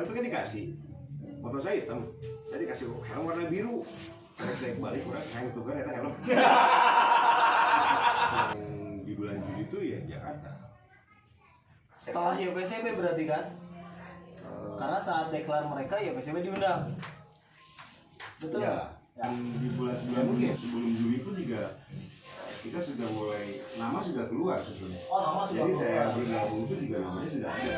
Sekarang tuh kan dikasih motor saya hitam, saya dikasih helm warna biru. Karena saya balik kurang hang tuh kan helm. Di bulan Juli itu ya Jakarta. Setelah YPCB berarti kan? Karena saat deklar mereka YPCB diundang. Betul. Ya. Di bulan-bulan sebelum Juli pun juga kita sudah mulai, nama sudah keluar sebetulnya. Oh, nama sudah Jadi keluar. saya bergabung itu juga namanya sudah ada.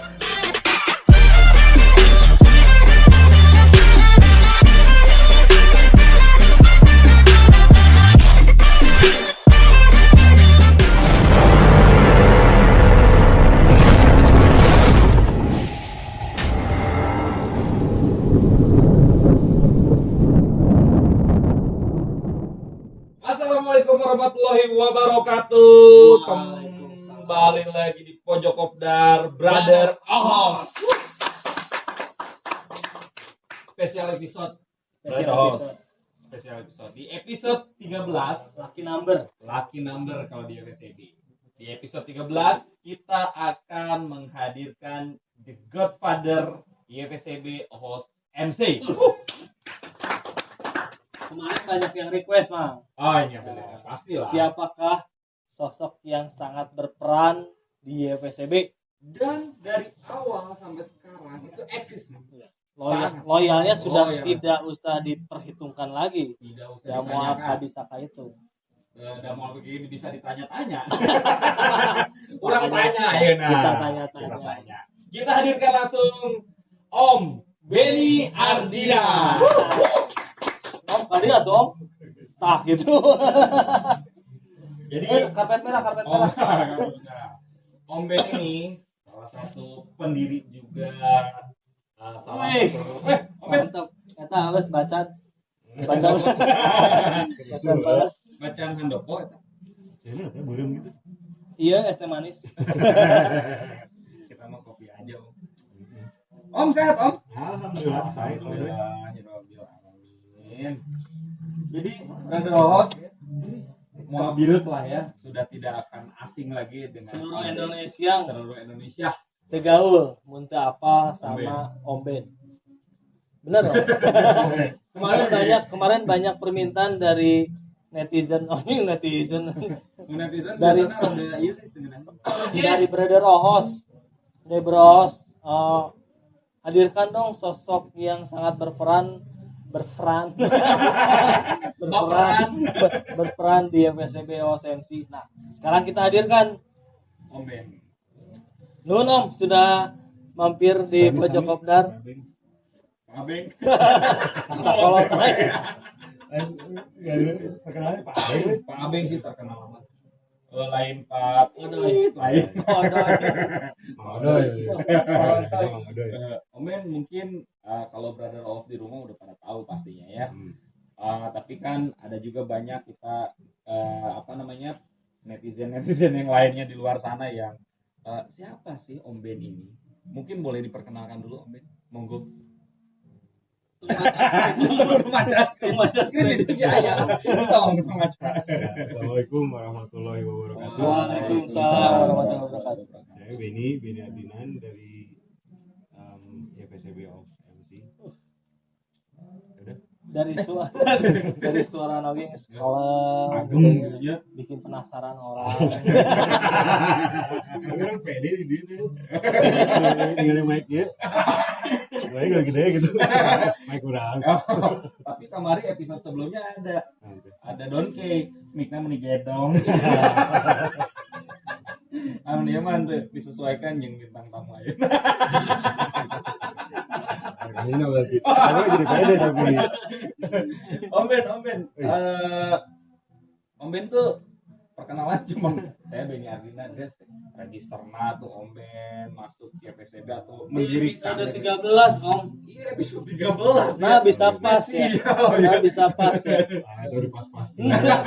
Assalamualaikum warahmatullahi wabarakatuh. Waalaikumsalam. Kembali lagi di Pojok Kopdar Brother Ohos. Spesial episode. Spesial episode. Di episode 13 Lucky number. kalau di FSB. Di episode 13 kita akan menghadirkan The Godfather YFSB host MC. Kemarin banyak yang request, Mang. Oh iya benar, pastilah. Siapakah sosok yang sangat berperan di YPCB? Dan dari awal sampai sekarang itu eksis. Sangat. Loyalnya sudah Loyal. tidak usah diperhitungkan lagi. Tidak usah Ya mau ditanyakan. Kabisaka itu. Udah mau begini bisa ditanya-tanya. Kurang Makanya tanya ya nah. kita tanya-tanya. Kita tanya. Kita hadirkan langsung Om Benny Ardina. Om, kali ya dong. Tah gitu. Jadi Karpet merah. Om Benny ini salah satu pendiri juga. Salah Wih. satu. Om Ben, Mantap. Eta halus baca. bacaan handoko eta. Iya, es teh manis. Kita mau kopi aja Om. Om sehat Om? Alhamdulillah, saya Amin. Jadi Brother Ohos mobil lah ya, sudah tidak akan asing lagi dengan Seluruh Indonesia Seluruh Indonesia. tegaul muntah apa sama Om Ben. Bener loh. Kemarin banyak permintaan dari netizen. Netizen Dari- biasanya ada ieu dengan Dari Brother Ohos. Dari Brother Ohos, hadirkan dong sosok yang sangat berperan di FSB Ohos MC. Nah, sekarang kita hadirkan Om Ben. Nun Om sudah mampir di Pojok Kopdar. Abeng. Asa kolot aja. Perkenalan Pak Pak Abeng sih terkenal amat. Lain Pak Adoy. lain. Maodoy. Om Ben mungkin kalau Brother Ohos di rumah udah pada tahu pastinya ya. Tapi kan ada juga banyak kita netizen yang lainnya di luar sana yang siapa sih Om Ben ini? Mungkin boleh diperkenalkan dulu Om Ben. Monggo. Remaja screen itu ya. Assalamualaikum warahmatullahi wabarakatuh. Waalaikumsalam warahmatullahi wabarakatuh. Saya Benny Ardinan dari YPCB of MC. Udah. Dari suara nogeng sekolah Ageng ya. bikin penasaran orang. Orang pede di dia. Tinggal mic ya. Gue gede gitu. Mic kurang. Tapi kemarin episode sebelumnya ada Donkey, mic-nya meni gedong. Dia mah tuh disesuaikan yang bintang tamu aja. Ini berarti. Aku jadi pede tapi. Om Ben. Om Ben tuh perkenalan cuma saya Benny Ardina, guys. Registernya tuh Om Ben masuk ke PCB atau mendirikan Episode 13 Om. Iya episode 13. Nah bisa pas ya. Nah bisa pas ya. Dari pas-pas. Enggak,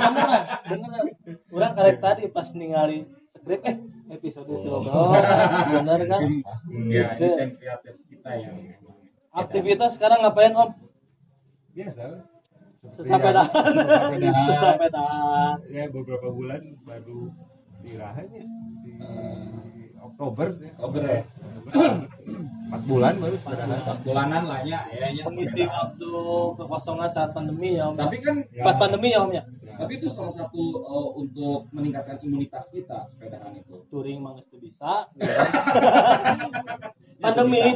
beneran. Orang karek tadi pas ningali skrip episode 13 bener kan? Ya, ini tim kreatif kita yang memang Aktivitas sekarang ngapain Om? Biasa. Sesapedahan. Ya beberapa bulan baru dirahannya di Oktober sih. Oktober ya. 4 bulan baru sepedahan. 4 bulanan lah ya, kayaknya. Mengisi waktu kekosongan saat pandemi ya Om. Tapi kan Pas pandemi ya Om ya. tapi itu salah satu untuk meningkatkan imunitas kita sepedahan itu. Touring mah geus teu bisa. Pandemi.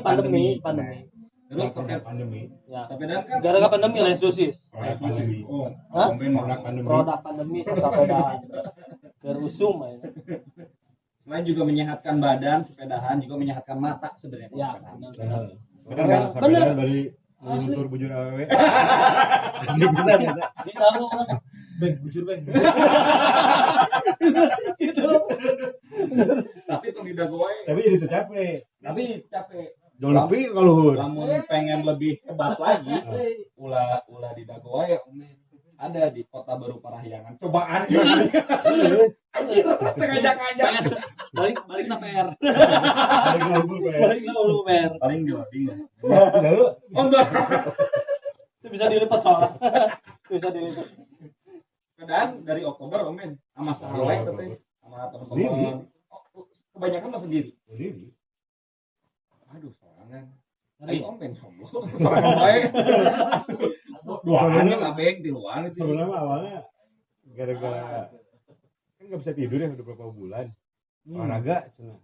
Terus pandemi. Ya. sepedaan kan Gara-gara pandemi lesusis. Pandemi. Oh, Hah? produk pandemi. Produk pandemi sepedaan. Keur usum ya. Selain juga menyehatkan badan, sepedahan juga menyehatkan mata sebenarnya kalau Ya, sepedahan. benar. Bener Bener. sepedaan dari Asli. tur bujur awewe. Asli bisa ya. Di tahu kan. Beng bujur beng. Gitu. Tapi itu di dagoe, Tapi jadi tercapek. tapi capek. Jauh lebih kalau Lamun pengen lebih hebat lagi, ulah di dagoe ada di Kota Baru Parahyangan. Cobaan ya. Anjir, ngajak-ngajak. Balik na PR. Balik ngabul Pak. Balik na ulu PR. Paling bingung. Lalu Oh enggak. Itu bisa dilipat soalnya. Itu bisa dilipat. Sepedaan dari Oktober Omen sama sahabat katanya sama teman-teman. Oh, kebanyakan mah sendiri. sendiri. Aduh, sorangan. Ngeri. Ayo Omen sombong. Sorangan bae. Duaan nih kabeh di luar sih. Sebenarnya awalnya gara-gara kan nggak bisa tidur ya udah beberapa bulan. Olahraga cenah.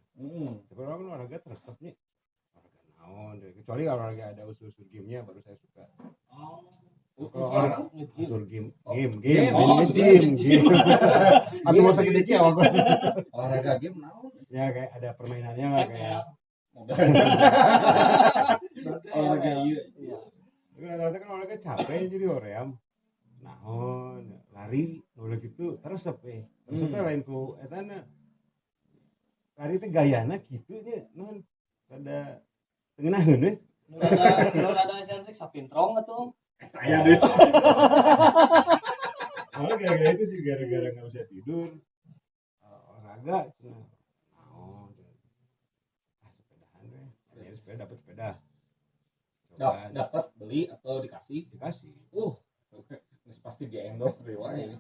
Tapi orang kan olahraga teresep nih. Olahraga naon. Kecuali kalau olahraga ada unsur-unsur gamenya baru saya suka. Kalau olahraga unsur game. Oh, Game. Atau mau sakit dikit apa? Olahraga game naon? Ya kayak ada permainannya lah kayak. Olahraga ieu. Iya. Tapi rata-rata kan olahraga capek jadi oream. Naon, lari, nolak gitu teresep Teresep teh lain ku etana. Lari teh gayana kitu nya naon rada tengenaheun we. Kalau ada eksentrik sapintrong atuh. Aya deus. Malah gara-gara itu sih gara-gara nggak bisa tidur. Olahraga cenah. Naon. Sepedahan we. Jadi sepeda dapat sepeda. Coba Dapat beli atau dikasih? dikasih. Pasti di endorse deh wae.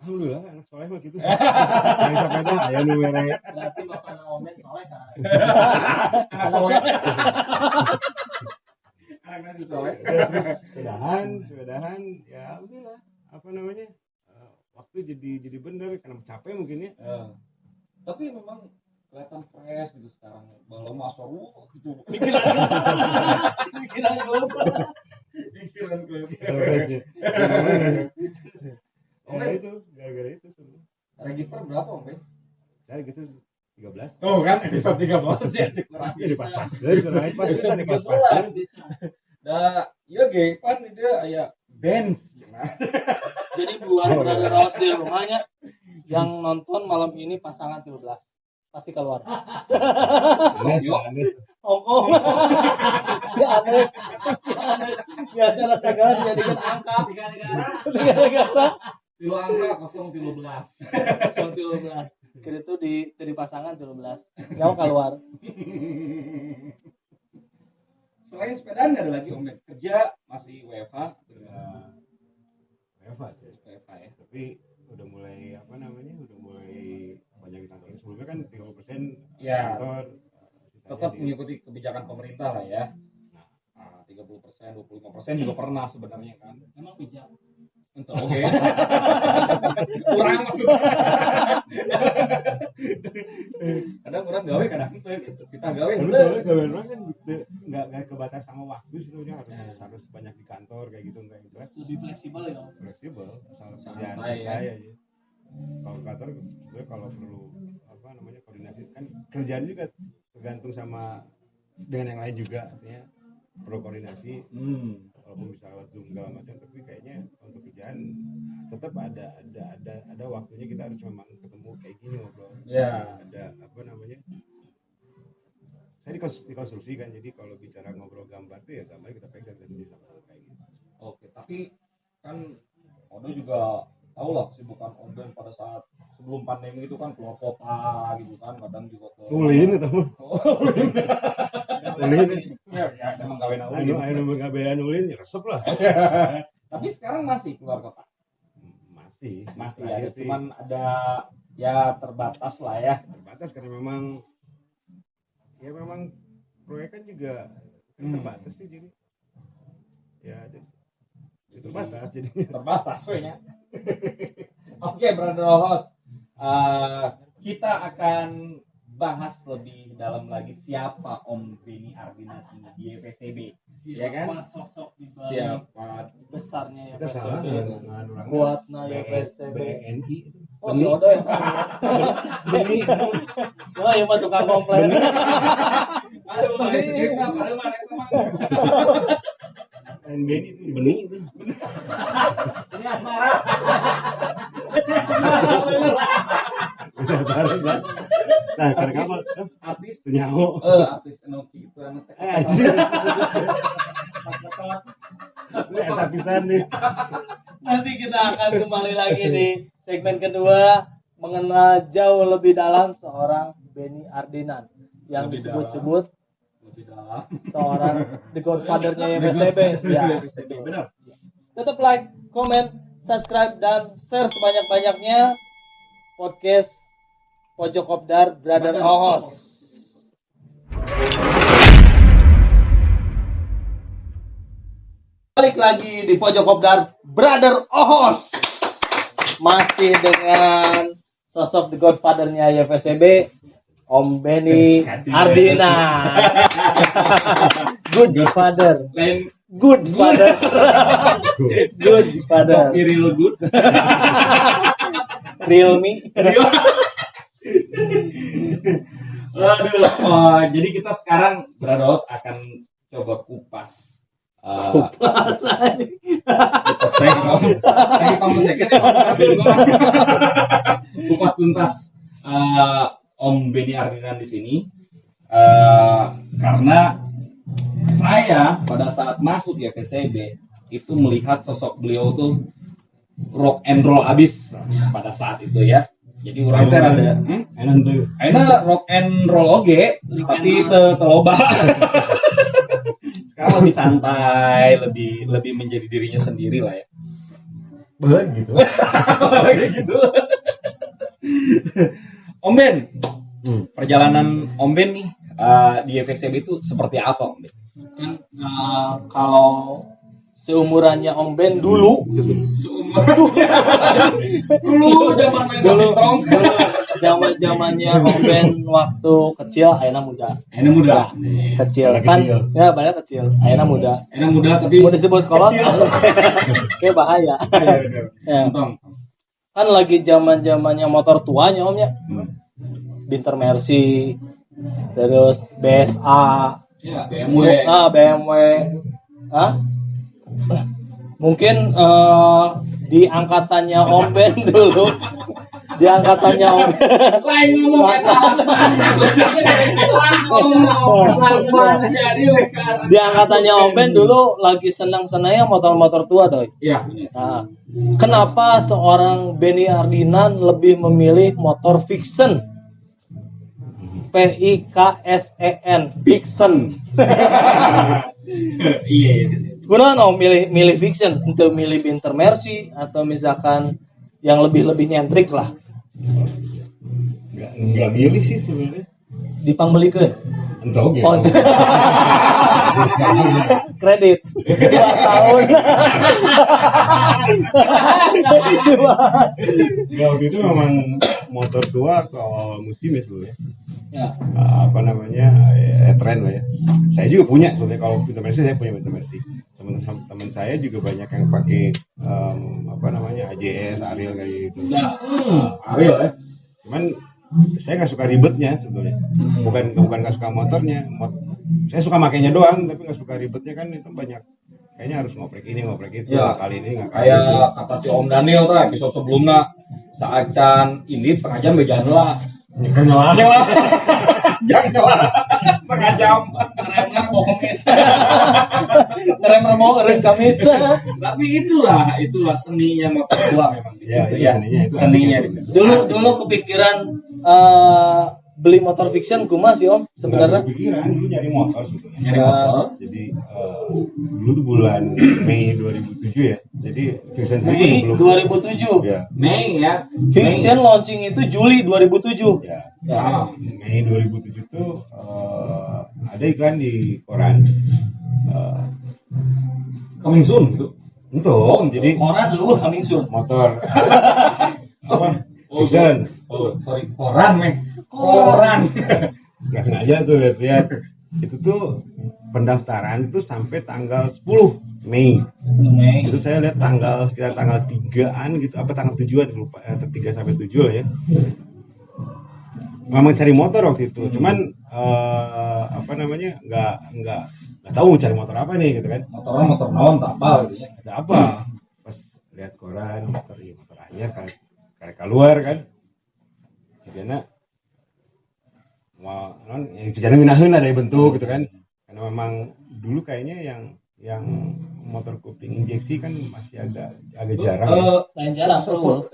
Alhamdulillah anak soleh mah gitu. Yang sepeda aya nu mere. Berarti bapak Omen soleh kan. Anak soleh. Anak nasi soleh. Terus sepedahan ya alhamdulillah apa namanya? Waktu jadi bener karena capek mungkin ya. Tapi memang kelihatan fresh gitu sekarang. Belum masuk gitu. Pikiran global. Pikiran klub. Ya itu gara-gara itu semua. Register berapa Om? Dari gitu 13. Oh kan episode 13 ya cek Jadi pas-paskeun, pas bisa di pas-paskeun. Nah, iya ge, pan dia aya Benz. Jadi buat brother house di rumahnya yang nonton malam ini pasangan 13 pasti keluar. Anes. Hongkong. Si Anes. Biasa rasa galan dijadikan angka. Tiga negara. Tilu angka 013. 13. Kira itu dari pasangan 13. Yang keluar. Selain sepedaan ada lagi Om Ben? Kerja masih WFH dengan Eva sih. WFH ya. Tapi udah mulai apa namanya? Udah mulai banyak kantor. Sebelumnya kan 30% Ya. kantor. Tetap mengikuti kebijakan pemerintah lah ya. Nah, 30%, 25% juga pernah sebenarnya kan. Emang bijak. Entah oke. Kurang maksudnya. Kadang orang gawe kadang ente gitu. Kita gawe Tapi ente. soalnya gawean orang kan nggak kebatas sama waktu sebetulnya harus banyak di kantor kayak gitu nggak jelas. Lebih fleksibel ya. Fleksibel asal kerjaan Santai, selesai aja. Kalau kantor sebenarnya kalau perlu apa namanya koordinasi kan kerjaan juga tergantung sama dengan yang lain juga artinya perlu koordinasi walaupun bisa lewat Zoom segala macam tapi kayaknya untuk kerjaan tetap ada waktunya kita harus memang ketemu kayak gini ngobrol. Ya. Ada apa namanya? Saya di konstruksi kan jadi kalau bicara ngobrol gambar tuh ya gambarnya kita pegang dan jadi sama-sama kayak gitu. Oke, tapi kan Odo juga tahu lah kesibukan Om Ben pada saat sebelum pandemi itu kan keluar kota gitu kan kadang juga ke Ulin itu mah. Ulin. Ya emang gawe na Anu ulin. anu menggabean ulin ya resep lah. Tapi sekarang masih keluar kota. Masih Ya, sih. cuman ada ya terbatas lah ya. Terbatas karena memang ya memang proyek kan juga terbatas sih, jadi ya terbatas jadinya. Terbatas ya. Oke, Brother Host. Kita akan bahas lebih dalam lagi siapa Om Benny Ardinan ini di YPCB. Ya kan? Sosok di balik Siapa besarnya Kita salah YPCB. dengan orang Kuatnya YPCB. BNI. Oh, si Odo yang Beni. oh, yang mah tukang komplain. Aduh, skrip apa? Aduh, mana itu mah? Beni itu benih itu. Ini asmara. Dasar kan. Nah, karena kamu Artis nyaho. artis Enoki itu anak teh. Anjir. Ini eta pisan nih. Nanti kita akan kembali lagi di segmen kedua mengenal jauh lebih dalam seorang Benny Ardinan yang Lebih disebut-sebut Lebih dalam. seorang the godfather-nya YPCB. Ya. Benar. Tetap like, comment, subscribe dan share sebanyak-banyaknya podcast Pojok Kopdar Brother Ohos. Balik lagi di Pojok Kopdar Brother Ohos. Masih dengan sosok the godfather-nya YPCB, Om Benny Ardinan. Good father. Lain Good father. Good father. real good. Realme. Aduh, jadi kita sekarang Brados akan coba kupas. Kupas tuntas Om Benny Ardinan di sini. Karena saya pada saat masuk ya YPCB itu melihat sosok beliau tuh rock and roll abis pada saat itu ya. Jadi orang teh ada Enak tuh. ayeuna rock and roll oge tapi teu loba. Sekarang lebih santai, lebih menjadi dirinya sendiri lah ya. Boleh gitu. Kayak gitu. Om Ben, perjalanan Om Ben nih di YPCB itu seperti apa Om Ben? Kan kalau seumurannya Om Ben dulu zaman-zamannya Om Ben waktu kecil ayeuna muda. Ayeuna muda. Kecil Anak kan kecil. ya banyak kecil ayeuna muda. Ayeuna muda tapi Mau disebut kolot kayak bahaya. Ya. Entong. Kan lagi zaman-zamannya motor tuanya Om ya. Binter Mercy terus BSA Ya, BMW. BMW mungkin di angkatannya Om Ben dulu di angkatannya Om Lain ngomong di angkatannya Om Ben dulu lagi senang-senangnya motor-motor tua doi. Iya. Nah, kenapa seorang Benny Ardinan lebih memilih motor fiction? PIKSEN fiction. Iya. Kunaon Om milih fiction untuk milih Binter Mercy atau misalkan yang lebih nyentrik lah Enggak milih sih sebenarnya. dipangbelikeun. Entah oke. Oh, kredit 2 tahun. Ya, waktu itu memang motor tua ke awal musim ya sebenarnya. Ya. Apa namanya tren lah ya. Saya juga punya sebenarnya, kalau Binter Mercy saya punya Binter Mercy. Teman saya juga banyak yang pakai apa namanya AJS, Ariel kayak gitu. Ariel ya. Cuman saya nggak suka ribetnya sebetulnya. Bukan nggak suka motornya. Saya suka makainya doang, tapi nggak suka ribetnya, kan itu banyak. Kayaknya harus ngoprek ini, ngoprek itu. Ya. Kali ini nggak Kayak kata si Om Daniel tuh episode sebelumnya saacan ini setengah jam bejan lah. nyeker nyala. Jangan nyala setengah jam. Remnya mau kemis. Rem mau kamis. Tapi itulah seninya motor tua memang di Ya, situ itu ya. seninya, itu Seninya asik di itu. situ. Dulu kepikiran beli motor fiction kumaha sih Om sebenarnya? Pikiran dulu nyari motor sebetulnya. Nyari motor. Jadi dulu tuh bulan Mei 2007 ya. Jadi Fiction Mei belum 2007. ya. Mei ya. Fiction launching itu Juli 2007. Ya. Ya. Mei 2007 tuh ada iklan di koran. Coming soon gitu. Untuk jadi Koran coming soon. motor apa? Oh, Vision. Oh, sorry, koran, men. Koran. Nggak sengaja tuh lihat. Itu tuh pendaftaran itu sampai tanggal 10 Mei. 10 Mei. Itu saya lihat sekitar tanggal 3-an gitu, apa tanggal 7-an lupa, 3 sampai 7 lah ya. Memang cari motor waktu itu, cuman apa namanya nggak tahu mau cari motor apa nih gitu kan. Motor naon tak apa gitu ya. Ada apa? Pas lihat koran motor anyar kan, karek keluar kan. Cigana mau non yang cigana ngeunaheun ada bentuk gitu kan. Karena memang dulu kayaknya yang motor kuping injeksi kan masih agak jarang. Lain jarang.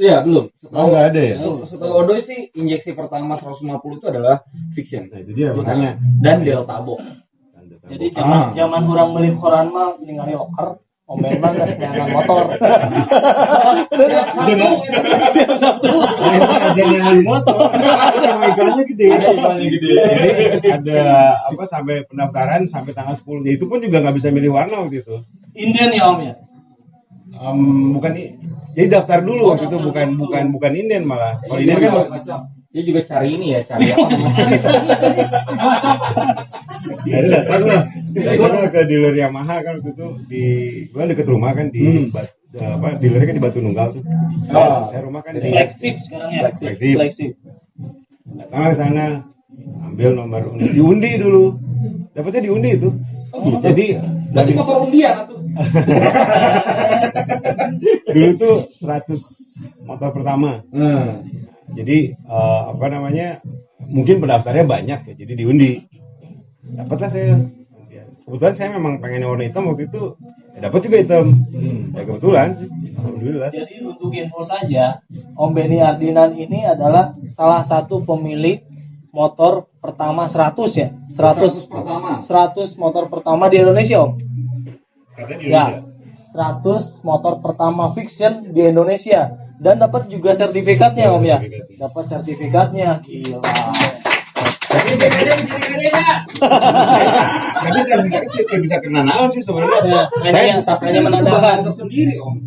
Iya, belum. Oh, nggak ada ya? Setahu Odoy sih injeksi pertama 150 itu adalah Fiction. Nah itu dia makanya. Dan Delta Box. Jadi zaman orang beli koran mah ningali loker, omen mah geus nyangan motor. Tiap Sabtu. Aja nyalain motor. Sama iklannya gede. Jadi ada apa sampai pendaftaran sampai tanggal 10. Ya, itu pun juga nggak bisa milih warna waktu itu. Indian ya Om ya. Bukan jadi daftar dulu waktu itu bukan inden malah. Kalau inden kan dia juga cari ini ya, cari apa namanya? ya datang lah. Kita ke dealer Yamaha kan waktu itu di gua deket rumah kan di dealernya kan di Batu Nunggal tuh. Saya rumah kan di Flagship sekarang ya. Flagship. Datang ke sana, ambil nomor undi, diundi dulu. Dapatnya diundi itu. Jadi Berarti motor undian atuh. dulu tuh 100 motor pertama. Jadi apa namanya? Mungkin pendaftarnya banyak ya, jadi diundi. Dapatlah saya. Kebetulan saya memang pengen warna hitam waktu itu. Ya dapat juga hitam. Ya kebetulan sih. Alhamdulillah. Jadi untuk info saja, Om Benny Ardinan ini adalah salah satu pemilik motor pertama 100 ya. 100 pertama. 100 motor pertama di Indonesia, Om. Katanya di Ya. Indonesia. 100 motor pertama Fiction di Indonesia dan dapat juga sertifikatnya Om ya. Dapat sertifikatnya. Gila. Tapi sertifikatnya tidak bisa kena naon sih sebenarnya. Hanya hanya menandakan tersendiri, Om.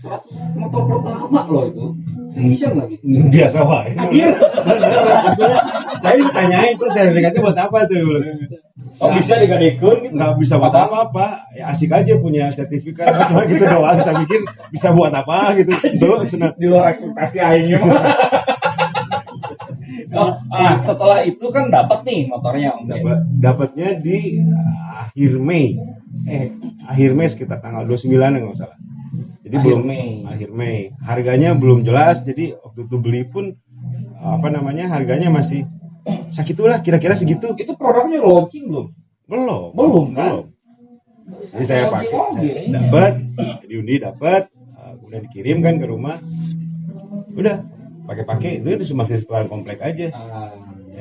100 motor pertama loh itu. Fiction lagi. Biasa wae. Maksudnya saya ditanyain terus sertifikatnya buat apa saya bilang. Oh, bisa digadekeun gitu. Nggak bisa buat apa-apa, ya asik aja punya sertifikat, cuma gitu doang. Saya pikir bisa buat apa gitu. Tuh, Di luar ekspektasi aingnya mah. Setelah itu kan dapat nih motornya, Om. Dapatnya di akhir Mei sekitar tanggal 29 nggak salah. Jadi akhir Mei. Harganya belum jelas, jadi waktu itu beli pun apa namanya harganya masih sakitulah kira-kira segitu. Itu produknya launching belum? Belum kan? Jadi saya pakai, dapat, diundi dapat, kemudian dikirim kan ke rumah. Udah pakai itu masih sekolah komplek aja.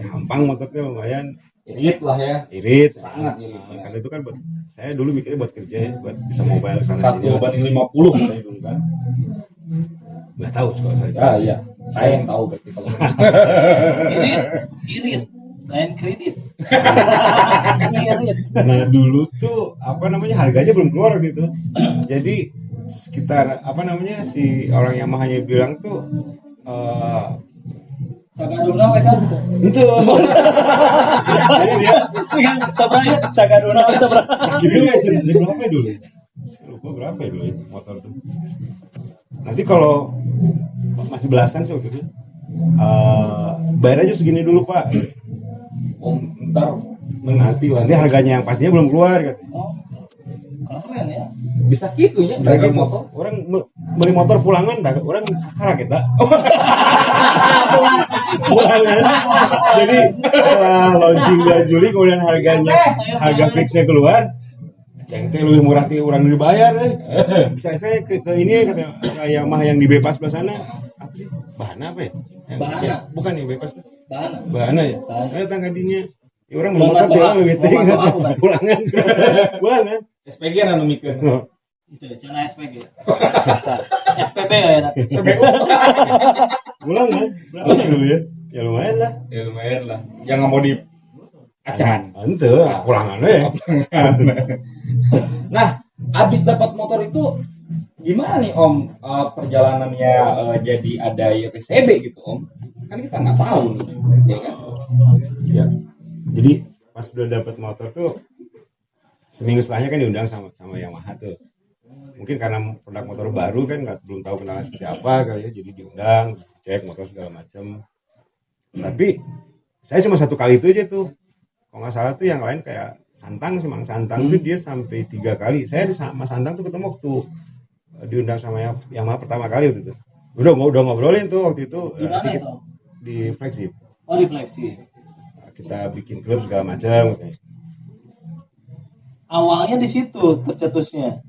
Gampang motornya lumayan. Irit lah ya. Irit. Sangat irit. Karena itu kan buat saya dulu mikirnya buat kerja ya, buat bisa mobile sana sini. 1/50 katanya dulu kan. Nggak tahu kalau saya. Iya. Saya yang tahu berarti kalau. Irit. Lain kredit. Irit. Nah dulu tuh apa namanya harganya belum keluar waktu itu. Jadi sekitar apa namanya si orang yang mahanya bilang tuh Sagadona we kan. itu jadi dia Sabraya Sagadona we sabra. gitu ya jadi berapa ya dulu? Lupa berapa ya dulu ya motor tuh. Nanti kalau masih belasan sih waktu itu. Bayar aja segini dulu Pak. Oh, ntar Nanti harganya yang pastinya belum keluar katanya. Oh. Keren ya. bisa gitu ya, bisa Mereka kayak motor. orang beli motor pulangan, orang karak kita. Pulangan. Jadi setelah launching 2 Juli kemudian harga fixnya keluar. Ceng teh lebih murah ti orang dibayar Bisa saya ke ini katanya Yamaha yang di Bebas sebelah sana. Apa sih? Bahana apa ya? Bahana. Bukan yang Bebas. Bahana Ya. Bahana. Ada tangkadinya. Ya orang beli motor dia lebih tinggi. Pulangan. Pulangan. SPG anu mikeun. Itu cenah SPG. SPB ya. Pulangan. Berapa dulu ya? Ya lumayan lah. Ya lumayan lah. Yang nggak mau di acan. Ente, pulangan we. Nah, abis dapat motor itu gimana nih Om perjalanannya jadi ada YPCB gitu Om? Kan kita nggak tahu nih, ya kan? Ya. Jadi pas udah dapat motor tuh seminggu setelahnya kan diundang sama Yamaha tuh. Mungkin karena produk motor baru kan belum tahu kenalan seperti apa kali ya, jadi diundang, cek motor segala macam. Tapi saya cuma satu kali itu aja tuh. Kalau nggak salah tuh yang lain kayak Santang sih, Mang Santang tuh dia sampai 3 kali. Saya sama Santang tuh ketemu waktu diundang sama Yamaha pertama kali waktu itu. Udah ngobrolin tuh waktu itu. Di mana itu? Di Flagship. Oh, di Flexi. Kita bikin klub segala macam. Awalnya di situ tercetusnya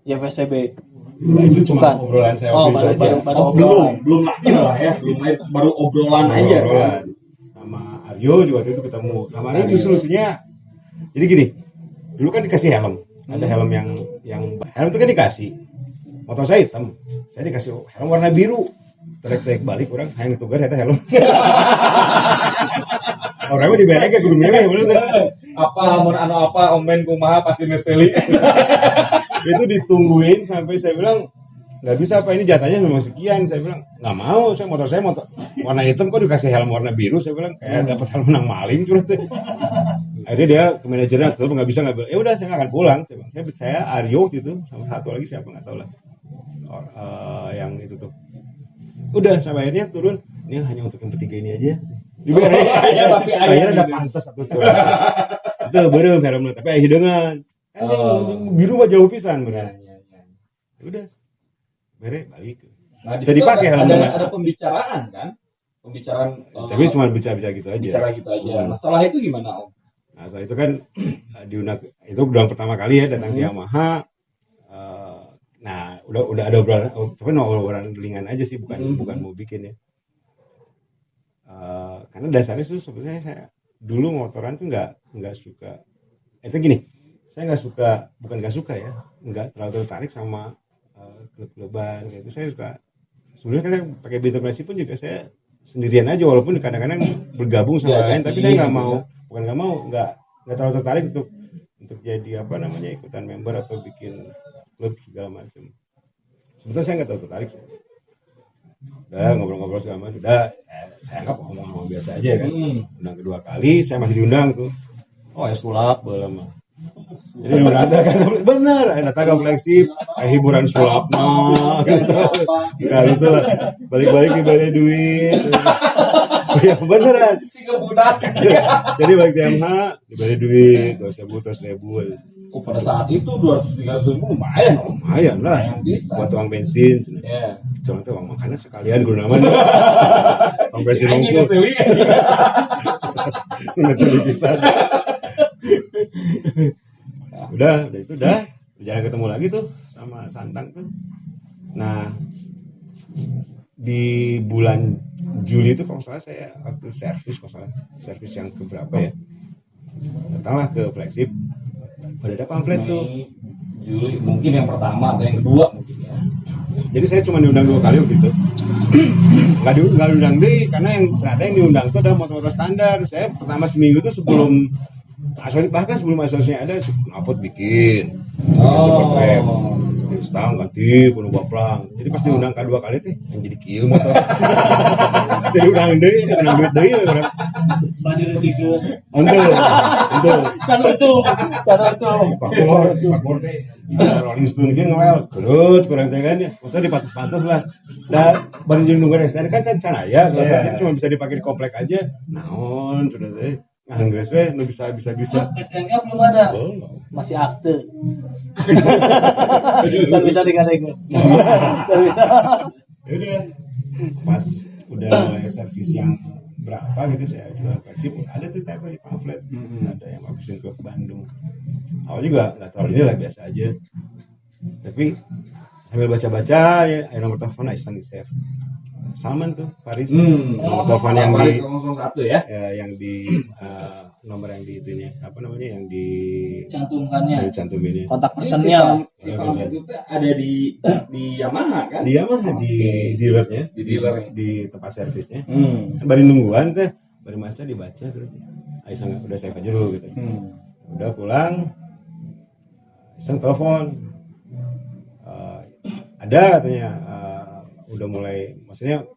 YPCB. Nah, itu cuma Bukan. obrolan saya Oh, waktu itu aja. baru obrolan. belum lagi lah ya, baru obrolan aja. Obrolan. Sama Aryo juga waktu itu ketemu. Sama Aryo itu solusinya. Jadi gini, dulu kan dikasih helm. Ada helm yang helm itu kan dikasih. Motor saya hitam. Saya dikasih helm warna biru. Trek balik orang hayang ditugar eta helm. Orangnya diberek ke gunung milih bener tuh. Apa mun anu apa omen kumaha pasti ngeteli. Itu ditungguin sampai saya bilang nggak bisa apa ini jatahnya memang sekian. Saya bilang nggak mau, motor saya warna hitam kok dikasih helm warna biru. Saya bilang kayak dapat helm menang maling curhat tuh. Akhirnya dia ke manajernya tuh nggak bisa. Ya udah saya nggak akan pulang. Saya Aryo gitu sama satu lagi siapa nggak tahu lah. Yang itu tuh. Udah sampai akhirnya turun. Ini hanya untuk yang bertiga ini aja. Diberek. Tapi akhirnya udah pantas satu curhat. Itu baru helmnya tapi hidangan. Kan yang biru mah jauh pisan benar. Udah. Bere balik. Nah, Bisa dipakai helmnya. ada pembicaraan kan? Pembicaraan Tapi cuma bicara gitu aja. bicara gitu aja. Masalah itu gimana Om? Nah, setelah itu kan diundang itu udah pertama kali ya datang ke Yamaha. Nah, udah ada obrolan ringan aja sih, bukan mau bikin ya. Karena dasarnya tuh sebenarnya saya dulu motoran tuh nggak suka. Itu gini, saya bukan nggak suka ya, nggak terlalu tertarik sama klub-kluban kayak itu. Saya suka sebenarnya kan pakai Bintermesi pun juga saya sendirian aja walaupun kadang-kadang bergabung sama lain, tapi saya nggak terlalu tertarik untuk jadi ikutan member atau bikin klub segala macam. Sebetulnya saya nggak terlalu tertarik. Udah ngobrol-ngobrol segala macam, saya anggap ngomong biasa aja kan. Undang kedua kali saya masih diundang tuh. Oh ya sulap belum. Jadi ada kan benar, datang ke Flagship, hiburan sulap mah gitu. Nah itu lah, balik-balik diberi duit. Ya beneran. Jadi balik TMH diberi duit 2.000. Oh, pada saat itu 200-300 ribu lumayan Om. Lumayan lah, Bisa. buat uang bensin. Ya. Soalnya tuh uang makanan sekalian guna nama. Uang bensin Ini unggul. Ngeteli pisan. Udah itu jarang ketemu lagi tuh sama Santang tuh. Nah di bulan Juli itu kalau salah saya waktu servis yang keberapa ya, datanglah ke Flagship. Udah ada pamflet tuh. Juli mungkin yang pertama atau yang kedua mungkin ya. Jadi saya cuma diundang 2 kali waktu itu. Nggak diundang deh, karena ternyata yang diundang itu adalah motor-motor standar. Saya pertama seminggu itu sebelum asosiasinya ada, Apot bikin. Super Trap. Setahun ganti, kuno baplang. Jadi pas diundang kedua kali teh, yang jadi kieu motor. Jadi undang duit orang. Bani lebih ke Untuk. Canusum. Pak Bor teh Rolling Stone ge ngewel, gerut kurang teh kan ya. Maksudnya dipantes-pantes lah. Dan baru jeung nunggu STN kan can aya, soalnya cuma bisa dipakai di komplek aja. Naon sudah teh. Inggris we nu bisa. STNK belum ada. Masih akte. Bisa digadeng. Bisa. Ya udah. Pas udah mulai servis yang berapa gitu saya jual Flagship, ada tuh type di pamflet. Ada yang habisin ke Bandung. Awal juga nggak terlalu ini lah, biasa aja. Tapi sambil baca-baca ya, nomor telepon Aisyah di save. Salman tuh Paris. Nomor telepon yang di 001 ya. Yang di nomor yang di itunya apa namanya yang di Cantumkannya cantumin kontak Si personnya. pamflet itu ada di Yamaha kan? dia mah di dealernya Di dealer. di tempat servisnya Hmm. kan baru nungguan teh baru maca dibaca terus Aisyah udah saya aja dulu gitu udah pulang Aisyah telepon ada katanya udah mulai maksudnya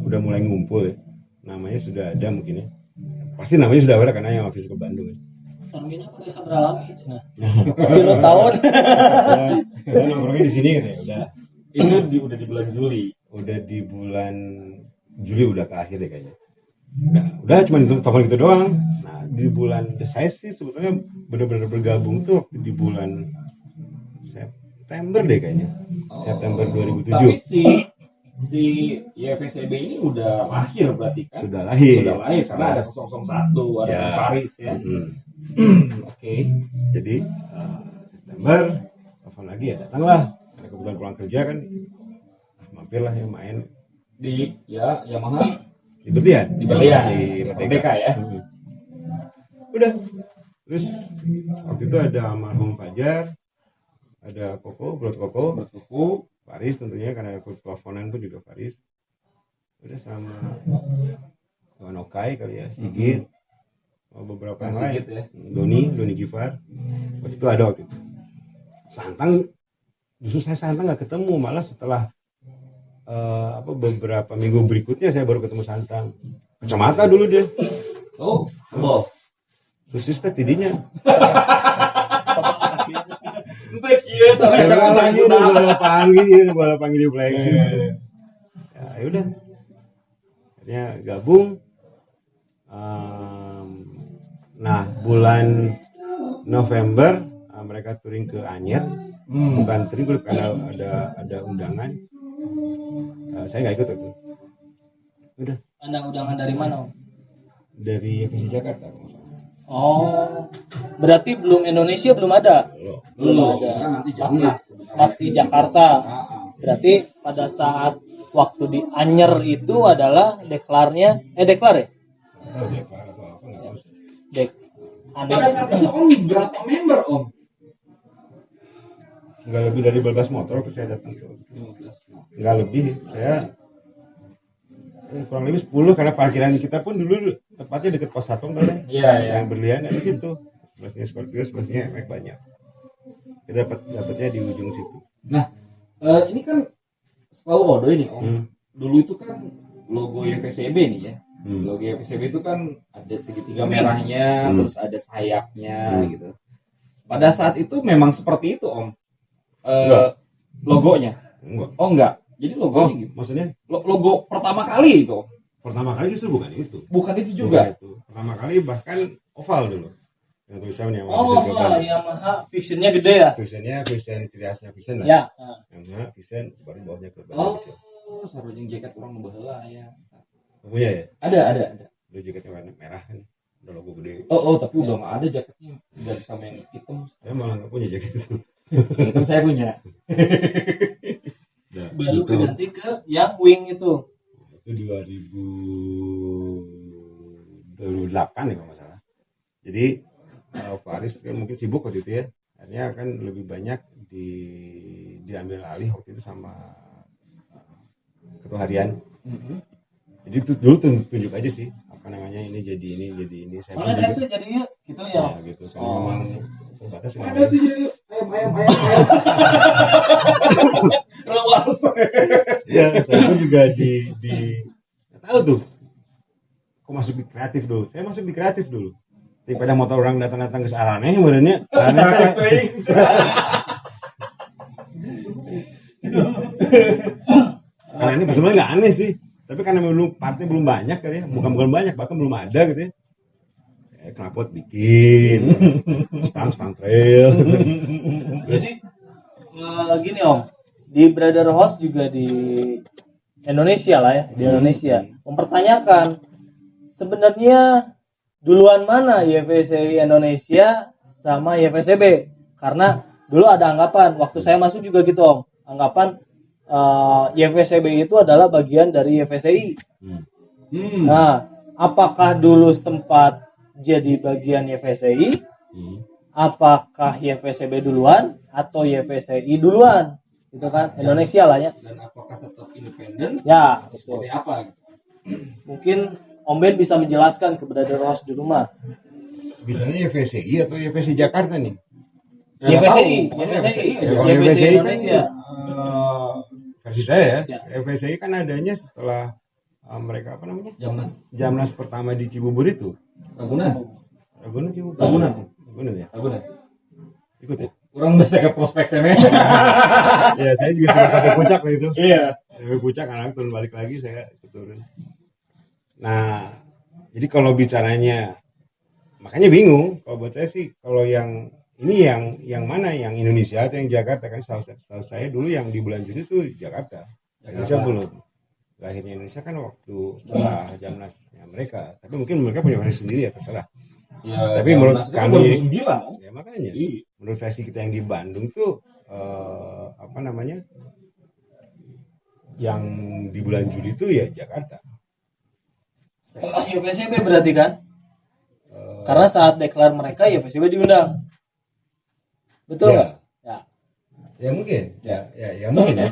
udah mulai ngumpul ya. Namanya sudah ada mungkin ya pasti namanya sudah ada karena yang habis ke Bandung ya. Terminal pada sabralami cenah. 3 tahun. Ya, nongkrongnya di sini kan ya udah Itu udah di bulan Juli. udah di bulan Juli udah ke akhir ya kayaknya udah cuma itu telepon gitu doang. Nah di bulan saya sih sebetulnya benar-benar bergabung tuh waktu di bulan September deh kayaknya September 2007 Tapi si YFSB ini udah lahir berarti kan? sudah lahir Karena ada 001, ada Ya. Paris ya. Oke. Jadi September telepon lagi ya datanglah karena kebetulan pulang kerja kan mampirlah ya main Di Yamaha di Berlian Di Berlian. di Merdeka ya. Udah terus waktu itu ada almarhum Fajar ada Brot Koko Bertuku. Paris tentunya karena aku teleponan pun juga Paris udah sama kawan Okai kali ya Sigit beberapa yang lain Sigit ya. Doni Gifar waktu itu ada waktu itu Santang justru saya Santang nggak ketemu malah setelah beberapa minggu berikutnya saya baru ketemu Santang kacamata dulu dia Oh. khusus tidinya Baik ya sampai lagi udah bola panggil di flexi ya udah akhirnya gabung nah bulan November mereka touring ke Anyer bukan touring karena ada undangan saya nggak ikut itu udah Anda undangan dari mana, Om? dari FSI Jakarta Oh, berarti belum Indonesia belum ada. Belum ada. Nanti Masih Jakarta. Berarti pada saat waktu di Anyer itu adalah deklar ya? Pada saat itu Om berapa member Om? nggak lebih dari 12 motor waktu saya datang nggak lebih saya kurang lebih 10 karena parkiran kita pun dulu tempatnya dekat pos satpam kan yang Berlian di situ sebelahnya Scorpio sebelahnya Mac banyak kita dapatnya di ujung situ. Nah ini kan setahu Odo ini Om dulu itu kan logo YFSB nih ya logo YFSB itu kan ada segitiga merahnya terus ada sayapnya gitu pada saat itu memang seperti itu Om logonya Enggak. Oh enggak jadi logonya gitu Maksudnya logo pertama kali itu pertama kali justru bukan itu juga itu pertama kali bahkan oval dulu yang tulisannya Yamaha Visionnya gede ya? Vision ciri khasnya Vision lah Ya. Yamaha Vision baru bawahnya ke Oh, kecil sarung jaket orang membaheula ya. punya ya Ada. lu jaketnya warna merah kan udah logo gede Oh, tapi udah nggak ada jaketnya. Udah sama yang hitam. saya malah nggak punya jaket itu Hitam saya punya. Nah, Baru itu ganti ke yang wing itu. 2008 ya kalau nggak salah. Jadi Faris kan mungkin sibuk waktu itu ya. Akhirnya kan lebih banyak diambil alih waktu itu sama ketua harian. Jadi itu dulu tunjuk aja sih apa namanya ini jadi ini. Saya pun Soalnya juga- itu jadi gitu ya. Ya, gitu. Karena memang terbatas Ada namanya. tuh jadi ayam. Rewas. Ya, saya pun juga nggak tahu tuh. Kok masuk di kreatif dulu? Saya masuk di kreatif dulu. Daripada motor orang datang-datang ke sarane, kemudiannya karena ini sebenarnya nggak aneh sih. Tapi karena belum partai belum banyak kali ya, bukan banyak, bahkan belum ada gitu ya. Saya knalpot bikin, stang trail. Jadi gini Om, di Brother House juga di Indonesia lah ya, di Indonesia mempertanyakan sebenarnya duluan mana YFSI Indonesia sama YFSB, karena dulu ada anggapan waktu saya masuk juga gitu Om, anggapan YFSB itu adalah bagian dari YFSI. Nah, apakah dulu sempat jadi bagian YVCI, Hmm. apakah YVCB duluan atau YVCI duluan, gitu kan? Indonesia lah ya. Dan apakah tetap independen Ya, atau seperti apa gitu? mungkin Om Ben bisa menjelaskan ke Brother Host di rumah. Bicaranya YVCI atau YVC Jakarta nih? YVCI, Pokoknya YVCI, Ya, kalau YVCI YVCI kan Indonesia. versi saya Ya. ya. YVCI kan adanya setelah mereka apa namanya? Jamnas Jamnas pertama di Cibubur itu. Ragunan. Ragunan Cibubur. Ragunan ya. Ragunan. Ikut ya? Kurang bisa ke prospeknya. Ya saya juga sudah sampai puncak lah itu. Iya. Sampai puncak anak turun balik lagi saya turun. Nah, jadi kalau bicaranya makanya bingung. Kalau buat saya sih kalau yang ini yang mana, yang Indonesia atau yang Jakarta? Kan setahu saya dulu yang di bulan Juni itu Jakarta. Indonesia belum. Lahirnya Indonesia kan waktu setelah Jamnasnya mereka. Tapi mungkin mereka punya versi sendiri ya, terserah. Ya, Tapi menurut kami 2009. ya makanya menurut versi kita yang di Bandung tuh apa namanya? Yang di bulan Juli itu ya Jakarta. Setelah YVCB berarti kan? Karena saat deklar mereka YVCB diundang. Betul nggak? Ya. Ya mungkin. Ya mungkin ya.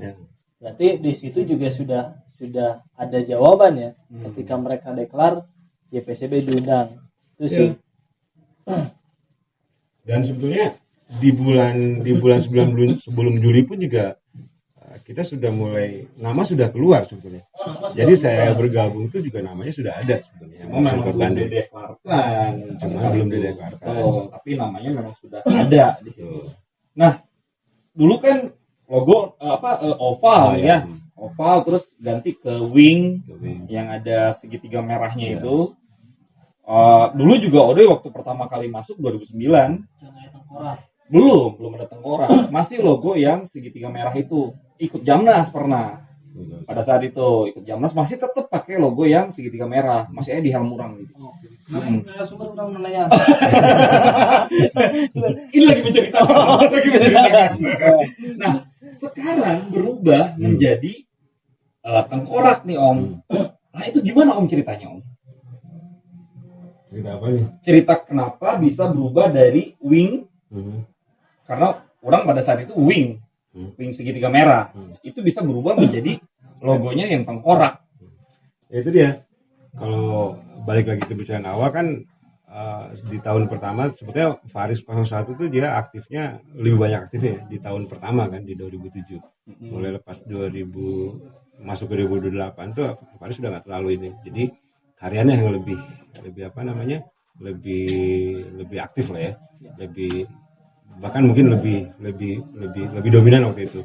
Ya. Berarti di situ juga sudah ada jawaban ya. Ketika mereka deklar YVCB diundang. Itu sih. Dan sebetulnya di bulan sebelum Juli pun juga kita sudah mulai, nama sudah keluar sebetulnya. Jadi saya bergabung itu juga namanya sudah ada sebetulnya. Memang belum dideklarkan, Cuma belum dideklarkan. Tapi namanya memang sudah ada di situ. Nah, dulu kan logo oval ya. Oval terus ganti ke wing yang ada segitiga merahnya itu. Dulu juga Ode waktu pertama kali masuk 2009 belum ada tengkorak, masih logo yang segitiga merah itu. Ikut Jamnas pernah pada saat itu ikut Jamnas masih tetap pakai logo yang segitiga merah, masih ada di helm orang gitu. Sumber orang menanya. Ini lagi menceritakan. Nah, sekarang berubah menjadi tengkorak nih Om. Nah itu gimana Om ceritanya Om? Cerita apa nih? Cerita kenapa bisa berubah dari wing, karena orang pada saat itu wing segitiga merah, itu bisa berubah menjadi logonya yang tengkorak. Ya itu dia. Kalau balik lagi ke bicara awal kan di tahun pertama sebetulnya Faris 01 itu dia aktifnya lebih banyak aktifnya di tahun pertama kan di 2007. Mulai lepas 2000 masuk ke 2008 tuh Faris sudah nggak terlalu ini. Jadi hariannya yang lebih apa namanya? lebih aktif lah ya. Bahkan mungkin lebih dominan waktu itu.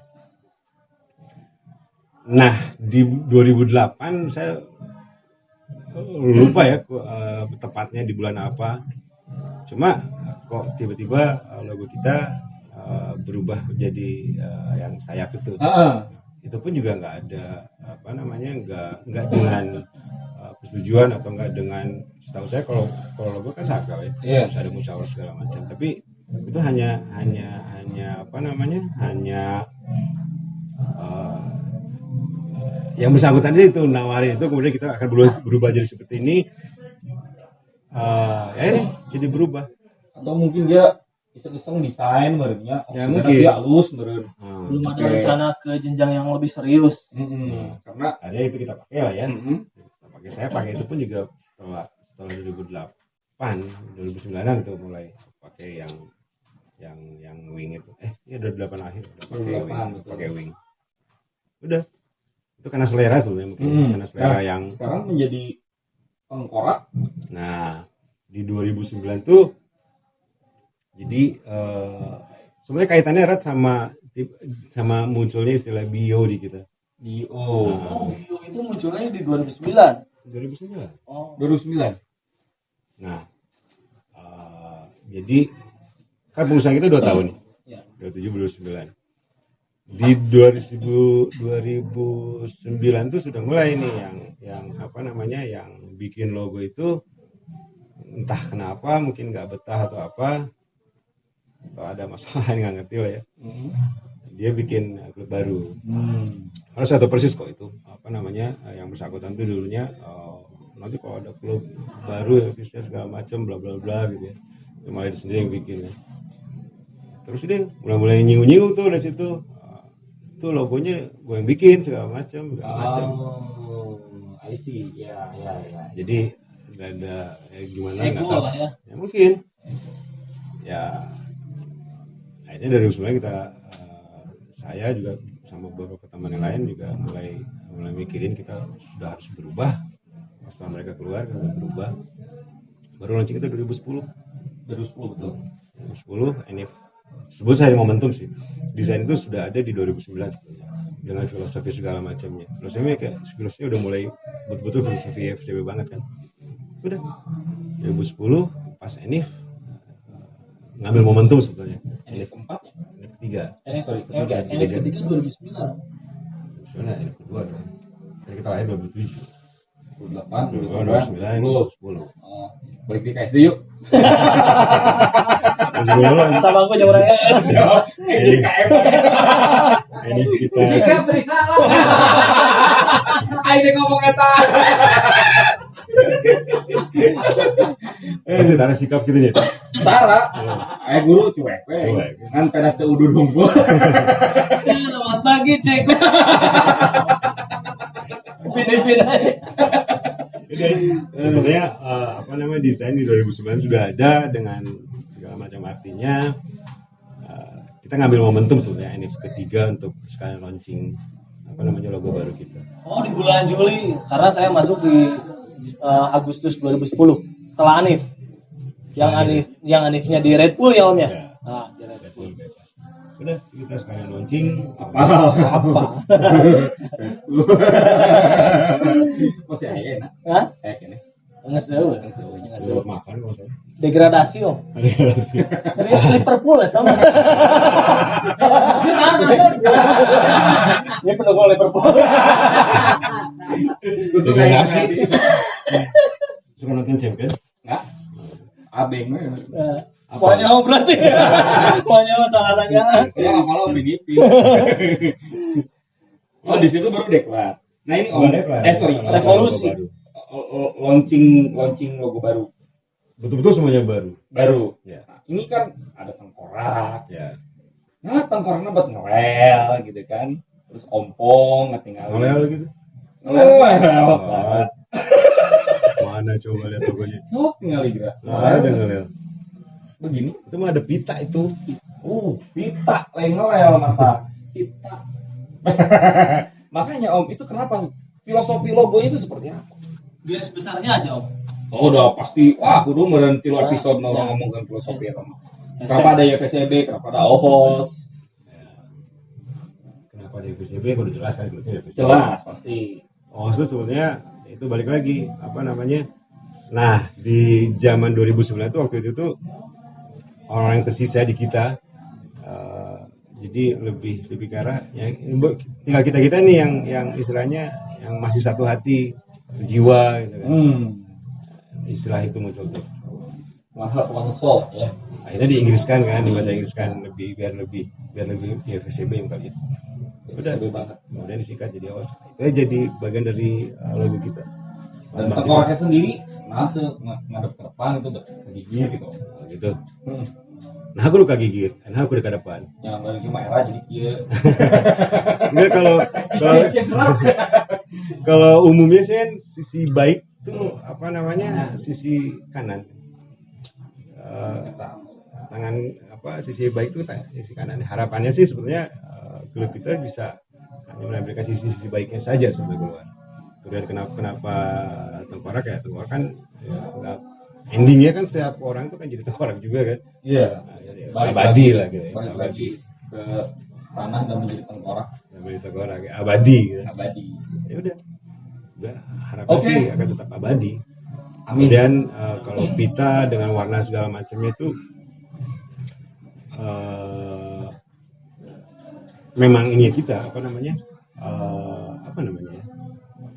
Nah, di 2008 saya lupa ya tepatnya di bulan apa. Cuma kok tiba-tiba logo kita berubah menjadi yang sayap itu. Itu pun juga nggak ada apa namanya nggak dengan persetujuan atau nggak dengan, setahu saya kalau logo kan sakral ya, harus ada musyawarah segala macam. Tapi itu hanya apa namanya yang bersangkutan itu nawarin itu, kemudian kita akan berubah jadi seperti ini. Ya ini jadi berubah. Atau mungkin dia iseng-iseng desain merenya, Ya, mungkin. dia halus meren. Belum ada rencana ke jenjang yang lebih serius. Karena Ada itu kita pakai lah ya. Saya pakai itu pun juga setelah 2008, 2009 itu mulai pakai yang wing itu. Ini udah 8 akhir udah pakai wing. Udah. Itu karena selera sebenarnya mungkin. Karena selera yang sekarang menjadi tengkorak. Nah, di 2009 tuh jadi sebenarnya kaitannya erat sama munculnya istilah bio di kita. Bio. Bio itu munculnya di 2009. 2009. Oh. 2009. Nah, jadi kan pengusaha kita 2 tahun nih. Ya. 2007 2009. Di 2009 tuh sudah mulai nih yang apa namanya yang bikin logo itu entah kenapa mungkin nggak betah atau apa, atau ada masalah yang nggak ngerti lah ya. Dia bikin klub baru. Harus satu persis kok itu apa namanya yang bersangkutan tuh dulunya nanti kalau ada klub baru ya bisa segala macam bla bla bla gitu ya. Mulai sendiri yang bikin ya. Terus deh mulai nyiu tuh dari situ. Itu logonya gue yang bikin segala macam. I see. Ya. Jadi ada gimana Ego nggak tahu. lah ya. Ya mungkin. Ya akhirnya dari sebenarnya kita saya juga sama beberapa teman yang lain juga mulai mikirin kita sudah harus berubah. Setelah mereka keluar kita udah berubah. Baru launching kita 2010 betul. 2010 NF sebut saya momentum sih. Desain itu sudah ada di 2009 sebenarnya dengan filosofi segala macamnya. Filosofinya udah mulai betul-betul filosofi FCB banget kan. Udah 2010 pas NF ngambil momentum sebetulnya. NF keempat ya? NF ketiga. Ketiga. NF ketiga 2009. Soalnya NF kedua dong. Kan kita lahir 2007. 2008, 2009, 2010. 10. Balik di KSD yuk. Sama aku jauhnya. Jadi KM. Ini kita Sikap beri salah. Ayo ngomong eta. taruh sikap gitu ya. Tara. Guru cuek we. Kan pada teu udur hungkul. Selamat pagi, Cek. Pindah-pindah. Sebenarnya desain di 2009 sudah ada dengan segala macam artinya. Kita ngambil momentum sebenarnya NF ketiga untuk sekalian launching logo baru kita. Oh, di bulan Juli karena saya masuk di Agustus 2010 setelah Anif. Yang Anifnya di Red Bull ya Om ya. Ya. Nah, di Red Bull. Udah kita sekalian launching Apa? Masih enak. Hah? Kayaknya. Nges dewe. Buat makan kalau saya. Degradasi Om. Dari Liverpool ya Om. Ini pendukung Liverpool. Degradasi. Suka nonton champion? Enggak. Abeng mah. Pokoknya berarti. Pokoknya salah nanya. Saya hafal BGP. Oh, di situ baru deklar. Nah, ini Revolusi. Launching logo baru. Betul-betul semuanya baru. Ya. Nah, ini kan ada tengkorak. Ya. Nah, tengkoraknya buat ngelel gitu kan. Terus ompong ngetinggalin. Ngelel gitu. Ngelel. Mana coba lihat logonya. Sok ngelel juga. Nah, ada ngelel. Begini. Itu mah ada pita itu. Pita lain ngelel mata. Pita. Makanya Om, itu kenapa filosofi logonya itu seperti apa? Garis besarnya aja Om. Oh, udah pasti. Wah, kudu meureun 3 episode ngomongin filosofi eta mah. Kenapa ada YPCB, kenapa ada OHOS? Kenapa ada FCB? Udah jelas kan kalau FCB. Jelas pasti. Oh, itu sebetulnya itu balik lagi Nah, di zaman 2009 itu waktu itu tuh orang yang tersisa di kita jadi lebih ke arah tinggal kita nih yang istilahnya yang masih satu hati, satu jiwa gitu kan. Istilah itu muncul tuh. One soul ya. Akhirnya diinggriskan kan, di bahasa Inggris kan biar lebih FCB yang kali itu. Udah banget. Kemudian disingkat jadi OHOS. Itu jadi bagian dari logo kita. Dan tengkoraknya sendiri ngadep ke depan itu bergigir gitu. Gitu. Nah aku udah gigit, nah aku udah ke depan. Yang bagi merah jadi kieu. Enggak kalau umumnya sih kan sisi baik tuh sisi kanan. Tangan sisi baik tuh sisi kanan. Harapannya sih sebetulnya klub kita bisa hanya menampilkan sisi baiknya saja sebagai keluar. Kemudian kenapa tengkorak ya? Tengkorak kan endingnya kan setiap orang itu kan jadi tengkorak juga kan. Iya. Abadi lah gitu. Balik lagi ke tanah dan menjadi tengkorak. Menjadi tengkorak abadi gitu. Abadi. Ya udah harapan sih akan tetap abadi. Amin. Kemudian kalau pita dengan warna segala macamnya itu memang ini kita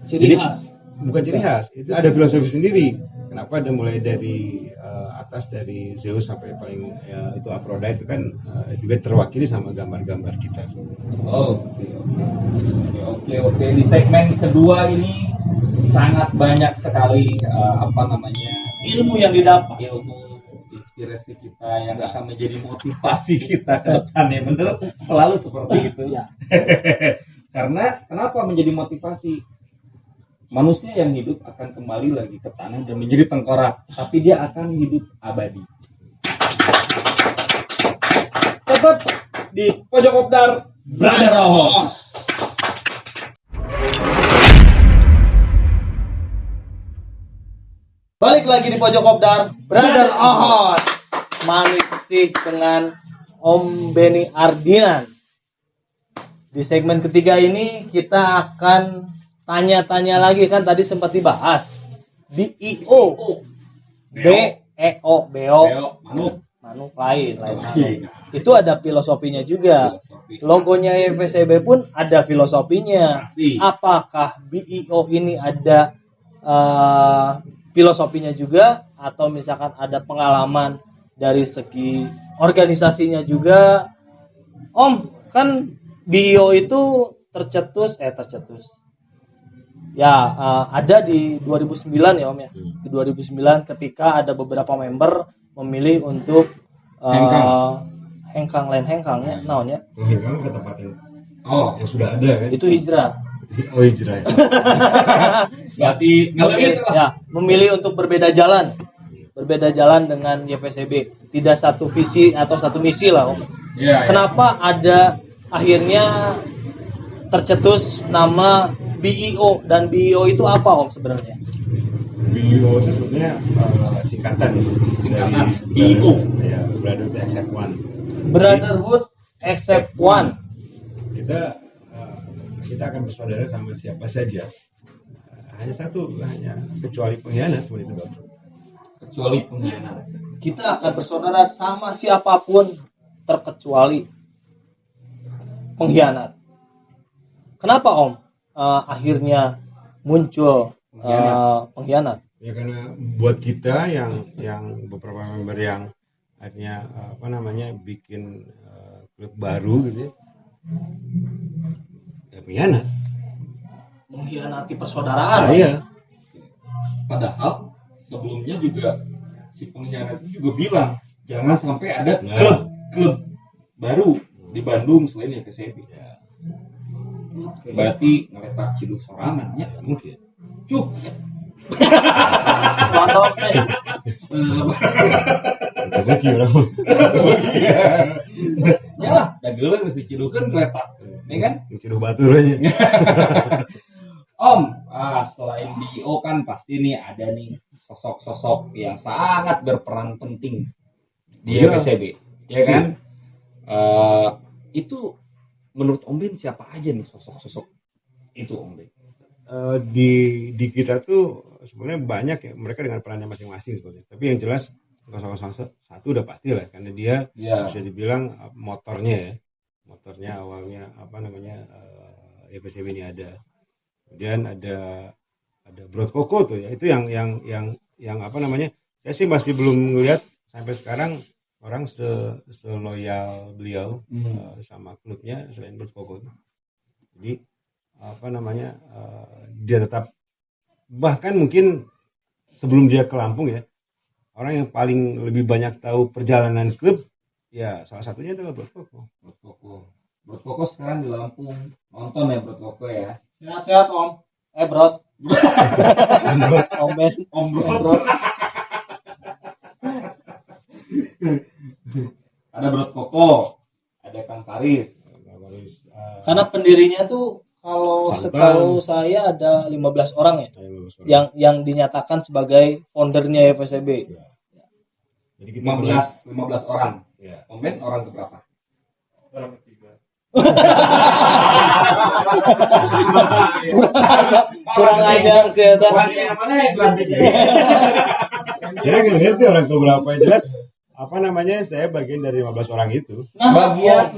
Ciri khas. Bukan ciri khas, itu ada filosofi sendiri. Kenapa ada mulai dari atas dari Zeus sampai paling itu Aphrodite itu kan juga terwakili sama gambar-gambar kita. Oke. Di segmen kedua ini sangat banyak sekali ilmu yang didapat. ilmu inspirasi kita yang akan menjadi motivasi kita ke depannya. Bener, selalu seperti itu. Ya. Karena kenapa menjadi motivasi? Manusia yang hidup akan kembali lagi ke tanah dan menjadi tengkorak, tapi dia akan hidup abadi. Tetap di Pojok Kopdar Brother Host. Balik lagi di Pojok Kopdar Brother Ohos. Manik sih dengan Om Benny Ardinan. Di segmen ketiga ini kita akan tanya-tanya lagi, kan tadi sempat dibahas BEO, BEO, manuk lain. Itu ada filosofinya juga. Logonya YFSB pun ada filosofinya. Pasti. Apakah BEO ini ada filosofinya juga, atau misalkan ada pengalaman dari segi organisasinya juga? Om, kan BEO itu tercetus. Ya, ada di 2009 ya Om ya. Di 2009 ketika ada beberapa member memilih untuk hengkang lain hengkangnya, naonnya? Hengkang ke tempat yang yang sudah ada kan? Itu hijrah. Oh, hijrah. Berarti memilih untuk berbeda jalan dengan YFSB. Tidak satu visi atau satu misi lah Om. Kenapa ada akhirnya tercetus nama BEO, dan BEO itu apa Om sebenarnya? BEO itu sebenarnya singkatan dari BEO. Ya, Brotherhood Except One. Brotherhood Except One. Kita akan bersaudara sama siapa saja. Hanya kecuali pengkhianat, seperti itu. Kecuali pengkhianat. Kita akan bersaudara sama siapapun terkecuali pengkhianat. Kenapa Om akhirnya muncul pengkhianat? Ya karena buat kita yang beberapa member yang akhirnya bikin klub baru gitu ya pengkhianat. Mengkhianati persaudaraan. Iya. Padahal sebelumnya juga si pengkhianat itu juga bilang jangan sampai ada klub baru di Bandung selain YFSB. Ya. Berarti ngeletak ciduk sorangan ya mungkin. Cuk. Mantap nih. Rezeki orang. Yalah, dageuleuh geus dicidukeun ngeletak. Ya kan? Ciduk batur aja. Om, selain BEO kan pasti nih ada nih sosok-sosok yang sangat berperan penting di YFSB. Ya kan? Itu menurut Om Ben siapa aja nih sosok-sosok itu Om Ben? Di kita tuh sebenarnya banyak ya, mereka dengan perannya masing-masing sebetulnya. Tapi yang jelas 001 udah pasti lah, karena dia bisa dibilang motornya awalnya YFSB ini ada. Kemudian ada Brot Koko tuh ya, itu yang saya sih masih belum ngelihat sampai sekarang orang seloyal beliau sama klubnya selain Brot Koko. Jadi dia tetap, bahkan mungkin sebelum dia ke Lampung ya, orang yang paling lebih banyak tahu perjalanan klub ya salah satunya adalah Brot Koko. Brot Koko sekarang di Lampung, nonton ya Brot Koko ya. Sehat-sehat Om. Brot. Om Ben. Om Brot. Ada Brot Koko, ada Kang Faris. Karena pendirinya tuh kalau setahu saya ada 15 orang ya. Yang dinyatakan sebagai foundernya YFSB. Ya. Jadi kita 15 orang. Ya. Om Ben orang keberapa? Orang ketiga. kurang ajar sih ya. Yang mana yang dilantik? Saya nggak ngerti orang keberapa, yang jelas saya bagian dari 15 orang itu. Bagian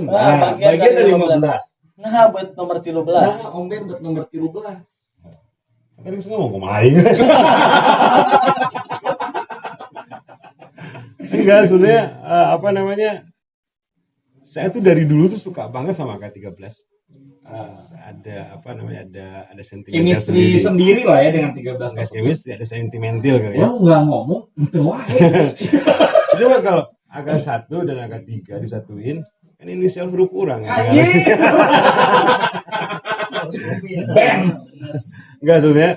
dari 15. Nah, buat nomor 13. Nah, Om Ben buat nomor 13. Tadi semua mau main. Enggak, sebenarnya saya tuh dari dulu tuh suka banget sama angka 13. ada apa namanya, ada sentimental Chemistry sendiri lah ya dengan 13 Nggak tersebut. chemistry, ada sentimental kali ya. Lo nggak ngomong itu wae. Coba kalau angka 1 dan angka 3 disatuin, kan inisial huruf kurang ya. Anjing. Bam. Enggak, sebenarnya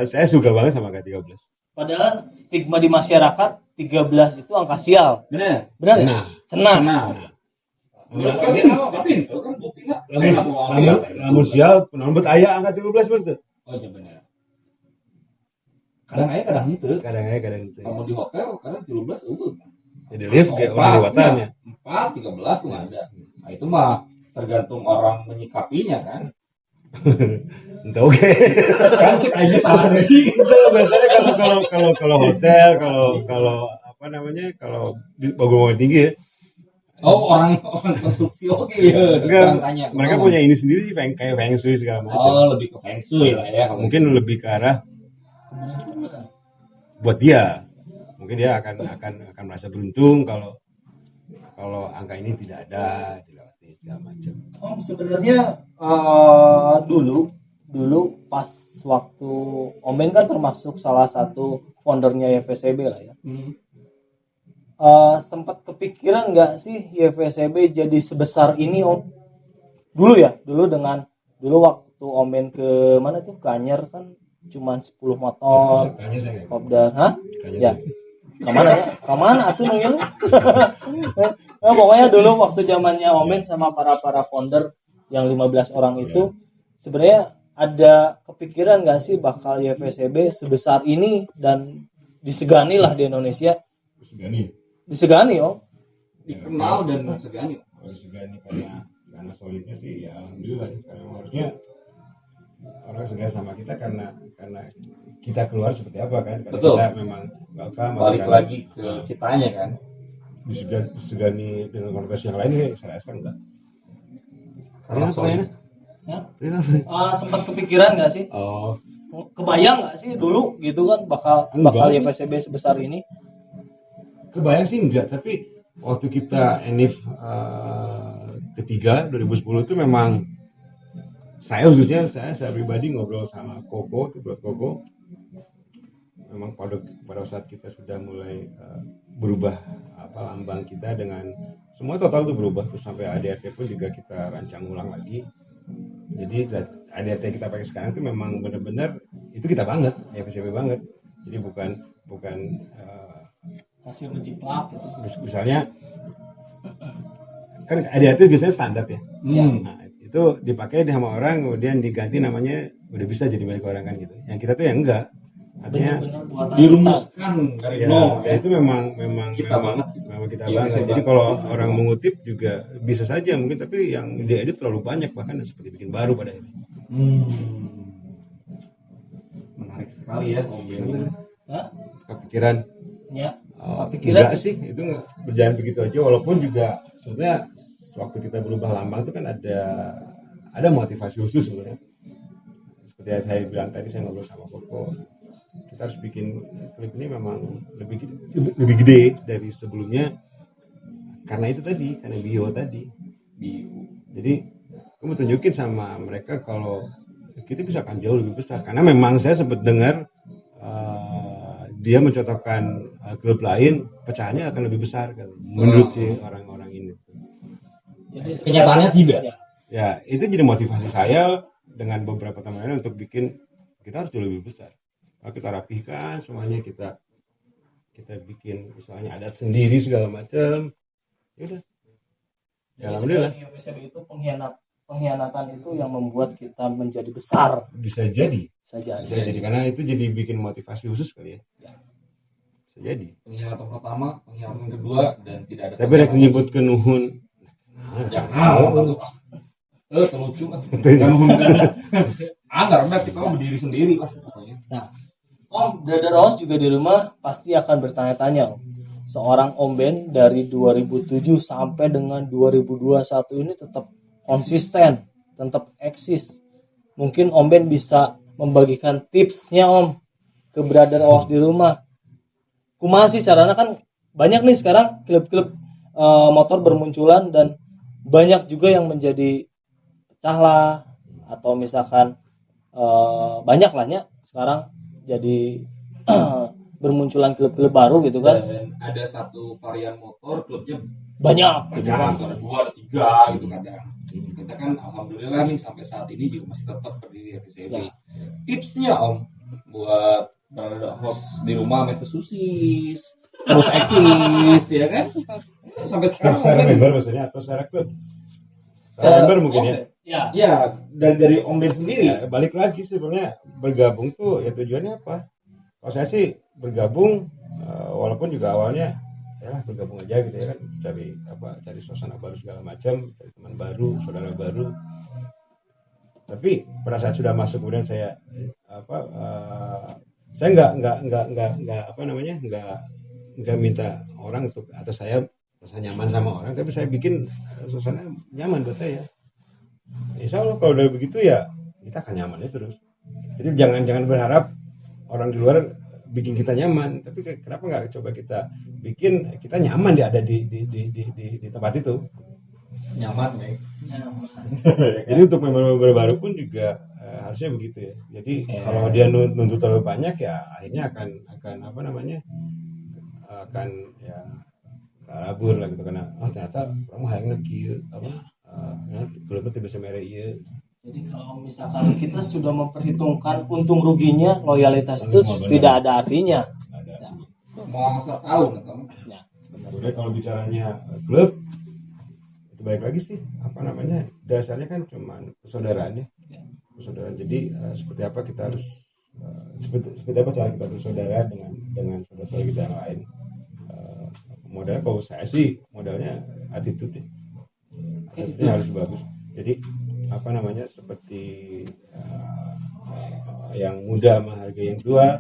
saya suka banget sama angka 13. Padahal stigma di masyarakat 13 itu angka sial. Bener. Benar ya? Cenah. Tapi itu kan bukti nggak? Saya nggak mau sial. Lamun sial, penambut ayah angka 13 betul. Oh iya bener. Kadang aja kadang itu. Kadang ya, kadang itu. Kalau di hotel kadang 13 Jadi lift kayak orang lewatannya. 4, 13 tuh nggak ada. Nah itu mah tergantung orang menyikapinya kan. Entah oke. Kan cek aja salah lagi. Itu biasanya kalau hotel, kalau apa namanya, kalau di bangunan tinggi ya. Oh orang konstruksi oke ya. Enggak, Tanya. mereka punya ini sendiri sih, kayak feng shui segala macam. Oh lebih ke feng shui lah ya. Mungkin lebih ke arah buat dia. Mungkin dia akan merasa beruntung kalau angka ini tidak ada dilewati segala macam. Oh, sebenarnya dulu pas waktu Om Ben kan termasuk salah satu foundernya YFSCB lah ya. Sempat kepikiran nggak sih YFSCB jadi sebesar ini Om? Dulu waktu Om Ben ke mana tuh, ke Anyer kan cuman 10 motor. Kopdar, hah? Ya. Kemana atuh nunggu? Nah, pokoknya dulu waktu zamannya Om Ben sama para founder yang 15 orang itu, sebenarnya ada kepikiran nggak sih bakal YFSCB sebesar ini dan disegani lah di Indonesia? Disegani Om. Dikenal dan segani. Disegani karena solidnya sih, ya alhamdulillah. Karena harusnya orang segan sama kita karena kita keluar seperti apa kan? Karena Betul. kita memang Balik lagi ke kitanya kan. disegani dengan konotasi yang lain ya, saya rasa enggak. Karena soalnya Sempat kepikiran nggak sih? Oh, Kebayang nggak sih dulu gitu kan bakal Enggak sih. YFSCB sebesar ini? kebayang sih enggak, tapi waktu kita ENIF ketiga 2010 itu memang saya pribadi ngobrol sama Koko, itu buat Koko, memang pada saat kita sudah mulai berubah lambang kita dengan semua total itu berubah, terus sampai ADRT pun juga kita rancang ulang lagi. Jadi ADRT kita pakai sekarang itu memang benar-benar itu kita banget, FSB banget. Jadi bukan Hasil menjiplak gitu. misalnya kan ADRT biasanya standar ya. Nah, itu dipakai sama orang kemudian diganti namanya udah bisa jadi milik orang kan gitu. Yang kita tuh yang enggak. Artinya Benar-benar buatan dirumuskan dari ya, nol ya ya. itu memang Kita banget. memang kita Iya, banget. bisa Jadi banget. kalau orang mengutip juga bisa saja mungkin, tapi yang diedit terlalu banyak bahkan seperti bikin baru pada akhirnya. Menarik sekali ya Om Benny. Hah? Kepikiran Ya. oh, Kepikiran enggak sih, itu berjalan begitu aja, walaupun juga sebenarnya waktu kita berubah lambang itu kan ada motivasi khusus sebenarnya. Seperti yang saya bilang tadi, saya ngobrol sama Koko, kita harus bikin klip ini memang lebih gede dari sebelumnya karena itu tadi, karena bio tadi. Jadi aku mau tunjukin sama mereka kalau kita bisa akan jauh lebih besar, karena memang saya sempat dengar dia mencontohkan klub lain pecahannya akan lebih besar kan, menurut si orang-orang ini. Jadi Kenyataannya tidak. Ya itu jadi motivasi saya dengan beberapa teman lain untuk bikin, kita harus jauh lebih besar. Kalau kita rapihkan semuanya, kita bikin misalnya adat sendiri segala macam, ya udah. Ya, alhamdulillah. YFSCB itu pengkhianatan itu yang membuat kita menjadi besar Bisa jadi. saja. Bisa jadi karena itu jadi bikin motivasi khusus kali ya. Bisa jadi. Pengkhianatan pertama, pengkhianatan kedua, dan tidak ada. Tapi rek nyebut ke nuhun. Jangan. Terlucu kan. Anggar berarti kamu berdiri sendiri lah pokoknya. Nah, Om, Brother House juga di rumah pasti akan bertanya-tanya, Om. Seorang Om Ben dari 2007 sampai dengan 2021 ini tetap konsisten, tetap eksis. Mungkin Om Ben bisa membagikan tipsnya Om ke Brother House di rumah. Kumaha sih caranya, kan banyak nih sekarang klub-klub motor bermunculan dan banyak juga yang menjadi pecah lah, atau misalkan banyak lahnya sekarang jadi bermunculan klub-klub baru gitu kan. Dan ada satu varian motor klubnya Banyak gitu kan. ada 2, ada 3 gitu kadang. Kita kan alhamdulillah nih sampai saat ini juga masih tetap berdiri di PCB. Ya. Tipsnya Om buat brother host di rumah main susis, terus eksis ya kan? Sampai sekarang secara mungkin member maksudnya atau secara klub? Secara member mungkin ya. Ya, ya dari Om Ben sendiri. Ya, balik lagi sebenarnya bergabung tuh ya tujuannya apa? Kalau saya sih bergabung walaupun juga awalnya ya bergabung aja gitu ya kan, cari suasana baru segala macam, cari teman baru, saudara baru. Tapi pada saat sudah masuk kemudian saya saya nggak minta orang untuk atau saya rasa nyaman sama orang, tapi saya bikin suasana nyaman buat saya. Insya Allah kalau udah begitu ya kita akan nyamannya terus. Jadi jangan berharap orang di luar bikin kita nyaman, tapi kenapa nggak coba kita bikin kita nyaman ada di tempat itu. Nyaman, Meg. Jadi untuk member baru pun juga harusnya begitu ya. Jadi kalau dia nuntut terlalu banyak ya akhirnya akan akan ya kabur lah gitu, karena ternyata kamu hanya kieu klubnya tidak bisa mere ieu. jadi kalau misalkan kita sudah memperhitungkan untung ruginya, loyalitas itu tidak ada artinya. Mau asal tahu kamu. Ya, Kemudian kalau bicaranya klub itu balik lagi sih dasarnya kan cuma persaudaraan ya. Persaudaraan. Jadi seperti apa kita harus seperti apa cara kita bersaudara dengan saudara-saudara kita yang lain. Modalnya kalau saya sih modalnya attitude ya. Attitude harus bagus. Jadi seperti yang muda menghargai yang tua,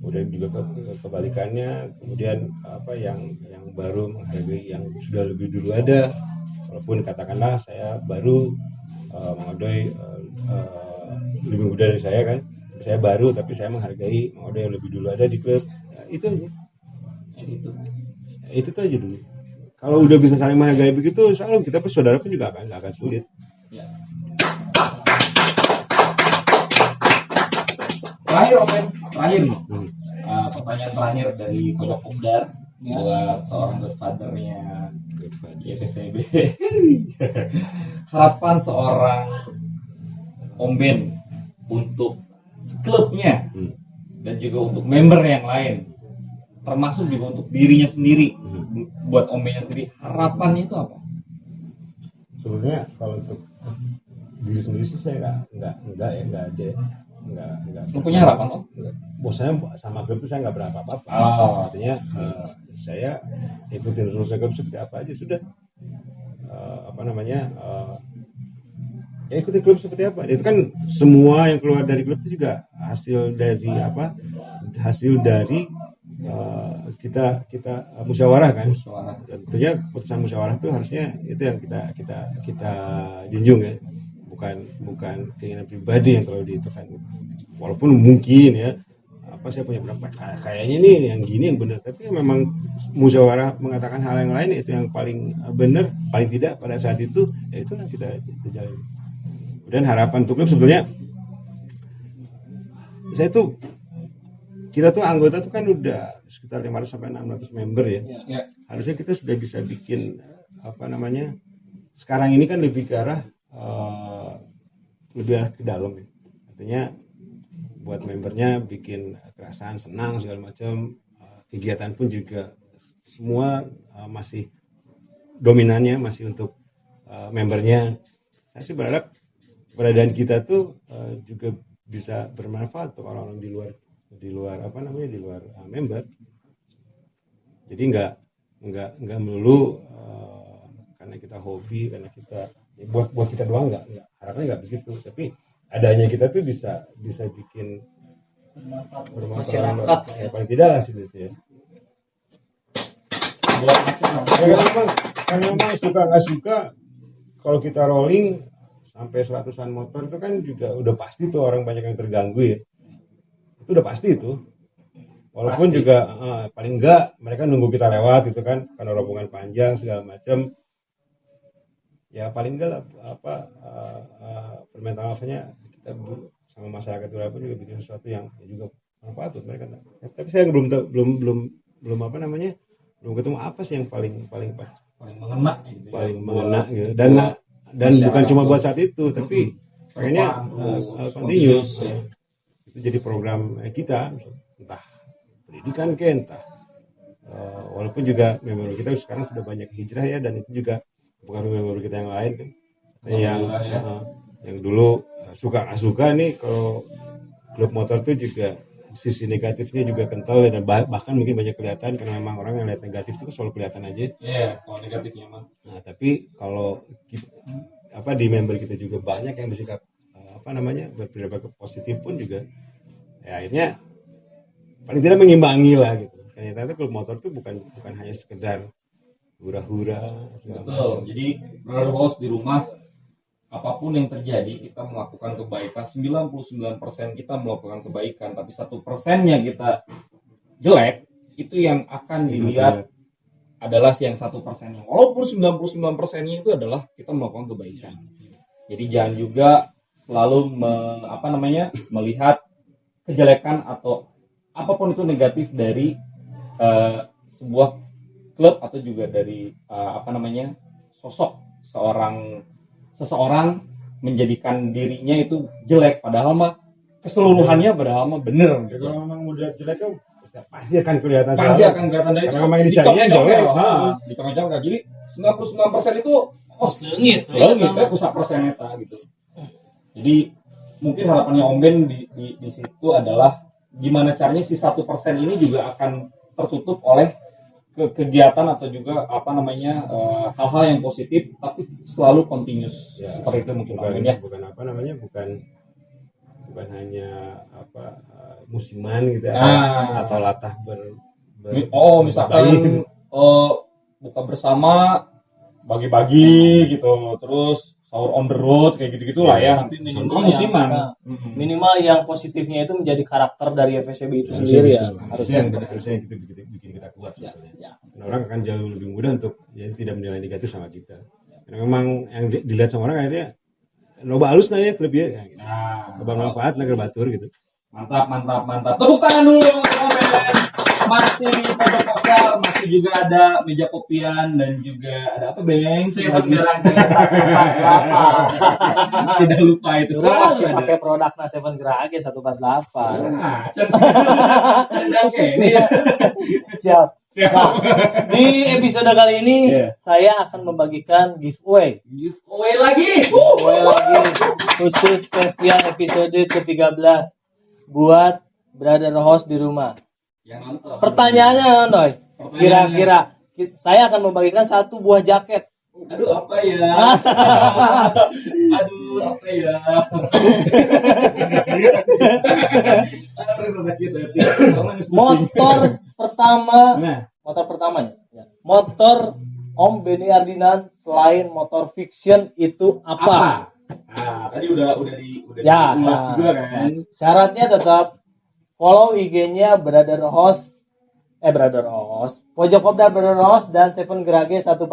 kemudian juga kebalikannya, kemudian yang baru menghargai yang sudah lebih dulu ada. Walaupun katakanlah saya baru Mang Odoy lebih muda dari saya kan, saya baru tapi saya menghargai Mang Odoy yang lebih dulu ada di klub. Itu aja. Itu aja dulu. Kalau udah bisa saling menghargai begitu, insya Allah kita bersaudara pun juga nggak akan sulit. Ya. Terakhir nih. Pertanyaan terakhir dari Pojok Kopdar buat seorang godfathernya YPCB. Harapan seorang Om Ben untuk klubnya dan juga untuk member yang lain, termasuk juga untuk dirinya sendiri, buat Om Ben-nya sendiri, harapannya itu apa? Sebenarnya kalau untuk diri sendiri sih saya nggak ada. Lu punya harapan Om? Bosnya sama klub itu saya nggak berapa apa. Artinya saya ikutin rules klub seperti apa aja sudah. Ya ikuti klub seperti apa. Itu kan semua yang keluar dari klub itu juga hasil dari kita musyawarah kan. Tentunya putusan musyawarah itu harusnya itu yang kita junjung ya. Bukan keinginan pribadi yang terlalu ditekan. Walaupun mungkin ya saya punya pendapat kayaknya nih yang gini yang benar, tapi memang musyawarah mengatakan hal yang lain itu yang paling benar, paling tidak pada saat itu ya itulah kita jalani. Dan harapan untuk klub sebetulnya kita tuh anggota tuh kan udah sekitar 500 sampai 600 member ya. Harusnya kita sudah bisa bikin sekarang ini kan lebih ke arah lebih ke dalam ya. Artinya buat membernya bikin kerasan, senang segala macam, kegiatan pun juga semua masih dominannya masih untuk membernya. Saya sih berharap keberadaan kita tuh juga bisa bermanfaat untuk orang-orang di luar member. Jadi nggak melulu karena kita hobi, karena kita buat kita doang nggak harapannya nggak begitu, tapi adanya kita tuh bisa bikin bermanfaat masyarakat ya paling tidak lah sih itu ya. Karena memang suka nggak suka kalau kita rolling sampai 100-an motor itu kan juga udah pasti tuh orang banyak yang terganggu ya. Itu udah pasti itu. Walaupun pasti. Juga paling enggak mereka nunggu kita lewat gitu kan, karena rombongan panjang segala macam. ya paling enggak lah, permintaan maafnya kita sama masyarakat Urap juga bikin sesuatu yang juga bermanfaat buat mereka. Tapi saya belum apa namanya, belum ketemu apa sih yang paling pas, paling mengena gitu ya. paling mengena gitu. Dan bukan cuma buat saat itu, tapi pengennya continuous ya. itu jadi program kita, entah pendidikan entah walaupun juga member kita sekarang sudah banyak hijrah ya, dan itu juga bukan member kita yang lain kan, yang dulu suka nggak suka nih kalau klub motor itu juga sisi negatifnya juga kental ya, dan bahkan mungkin banyak kelihatan karena memang orang yang lihat negatif itu selalu kelihatan aja. Kalau negatifnya mah. Nah tapi kalau di member kita juga banyak yang bersikap berperilaku positif pun juga, ya akhirnya paling tidak mengimbangi lah gitu. Ternyata klub motor itu bukan hanya sekedar hura-hura. Betul. Jadi Brother Host di rumah, apapun yang terjadi kita melakukan kebaikan. 99% kita melakukan kebaikan, tapi 1%-nya kita jelek, itu yang akan dilihat adalah yang 1%-nya. Walaupun 99%-nya itu adalah kita melakukan kebaikan. Jadi jangan juga selalu melihat kejelekan atau apapun itu negatif dari sebuah klub atau juga dari sosok seseorang menjadikan dirinya itu jelek, padahal mah keseluruhannya bener gitu. Kalau memang udah jelek kan pasti akan kelihatan. Pasti akan kelihatan dari karena memang ini dicarinya jelek. Di tengah-tengah. Jadi 99% itu leungit ya pusat persen eta gitu. Jadi mungkin harapannya Om Ben di situ adalah gimana caranya si 1% ini juga akan tertutup oleh kegiatan atau juga hal-hal yang positif tapi selalu continuous Ya, seperti itu mungkin bukan, Om Ben ya. bukan hanya musiman gitu ya, atau latah misalkan buka bersama bagi-bagi gitu, terus sahur on the road kayak gitu-gitu lah ya. Tapi minimal musiman. Minimal yang positifnya itu menjadi karakter dari FSCB itu sendiri ya. Harusnya gitu bikin kita kuat sebetulnya. Ya. Dan orang akan jauh lebih mudah untuk tidak menilai negatif sama kita. Karena memang yang dilihat sama orang akhirnya loba halus ya klub ya. Gitu. Loba manfaat lah batur gitu. Mantap. Tepuk tangan dulu untuk Om Ben. Masih pojok pokal, masih juga ada meja kopian dan juga ada apa Beng? Seven Gerage 148. Tidak lupa itu Dulu masih ada. pakai produknya Seven Gerage 148. Siap. Nah, di episode kali ini saya akan membagikan giveaway lagi khusus spesial episode ke-13 buat Brother Host di rumah. Yang nonton. Pertanyaannya Noy, kira-kira saya akan membagikan 1 buah jaket. Aduh apa ya? Motor pertamanya. Motor Om Benny Ardinan selain motor fiction itu apa? Tadi udah dibahas juga kan. Syaratnya tetap follow IG-nya Brother Host, Pojok Kopdar Brother Host dan Seven Gerage 148.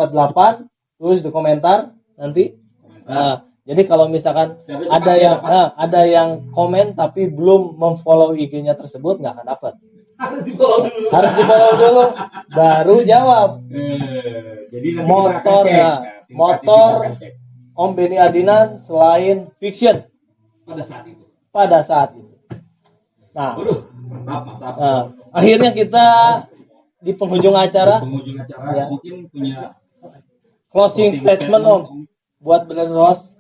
Tulis di komentar nanti. Jadi kalau misalkan ada yang komen tapi belum memfollow IG-nya tersebut nggak akan dapat. Harus di follow dulu baru jawab. Jadi motor Om Benny Ardinan selain fiction pada saat itu. Nah, mantap. Akhirnya kita di penghujung acara ya. Mungkin punya closing statement Om buat Brother Host.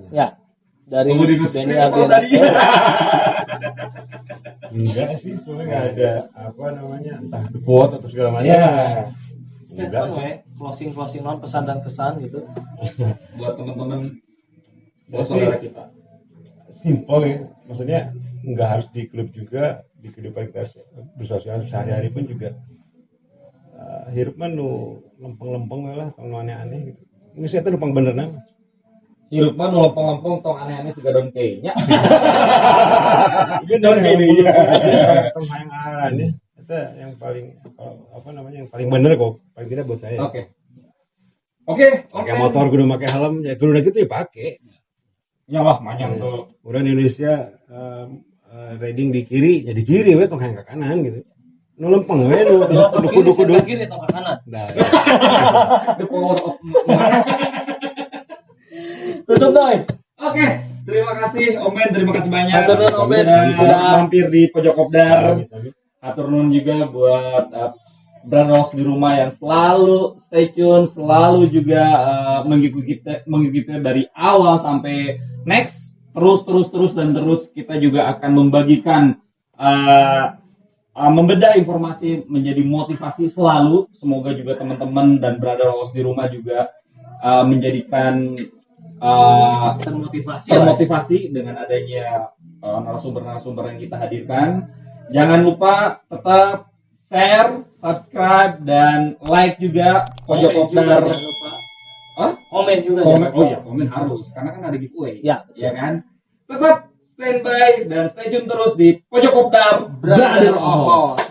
Ya, dari Benny Ardinan. Enggak sih, soalnya nggak ada entah quote atau segala macam. Ya. Statement closing non pesan dan kesan gitu. Buat teman-teman saudara kita. Simple ya, maksudnya nggak harus di klub juga, di kehidupan kita bersosial sehari-hari pun juga hirup nu lempeng-lempeng lah, tong aneh-aneh gitu. Ini saya tuh lempeng bener nah. Hirup mah nu lempeng-lempeng tong aneh-aneh siga daun kayaknya. Daun kayaknya. Tong hayang aran ya. Itu yang paling yang paling bener kok, paling tidak buat saya. Oke. Oke, pakai motor kudu pakai helm, ya kudu gitu ya pakai. Ya lah, manyang tuh. Udah di Indonesia riding di kiri, ya di kiri we tong ke kanan gitu. Nu lempeng we nu kudu. Kiri atau ke kanan. Nah, The power of Tutup doi. Oke, terima kasih Om Ben, terima kasih banyak. Hatur nuhun, Om Ben. Sudah mampir di Pojok Kopdar. bisa. Hatur nuhun juga buat Brother House di rumah yang selalu stay tune, selalu juga mengikuti dari awal sampai next, terus dan terus kita juga akan membagikan membedah informasi menjadi motivasi selalu. Semoga juga teman-teman dan Brother House di rumah juga menjadikan termotivasi dengan adanya narasumber-narasumber yang kita hadirkan. Jangan lupa tetap share, subscribe, dan like juga Pojok Kopdar. Jangan lupa. Hah? Komen juga. Komen, oh ya, komen harus karena kan ada giveaway. Ya, ya kan? Tetap standby dan stay tune terus di Pojok Kopdar Brother of House.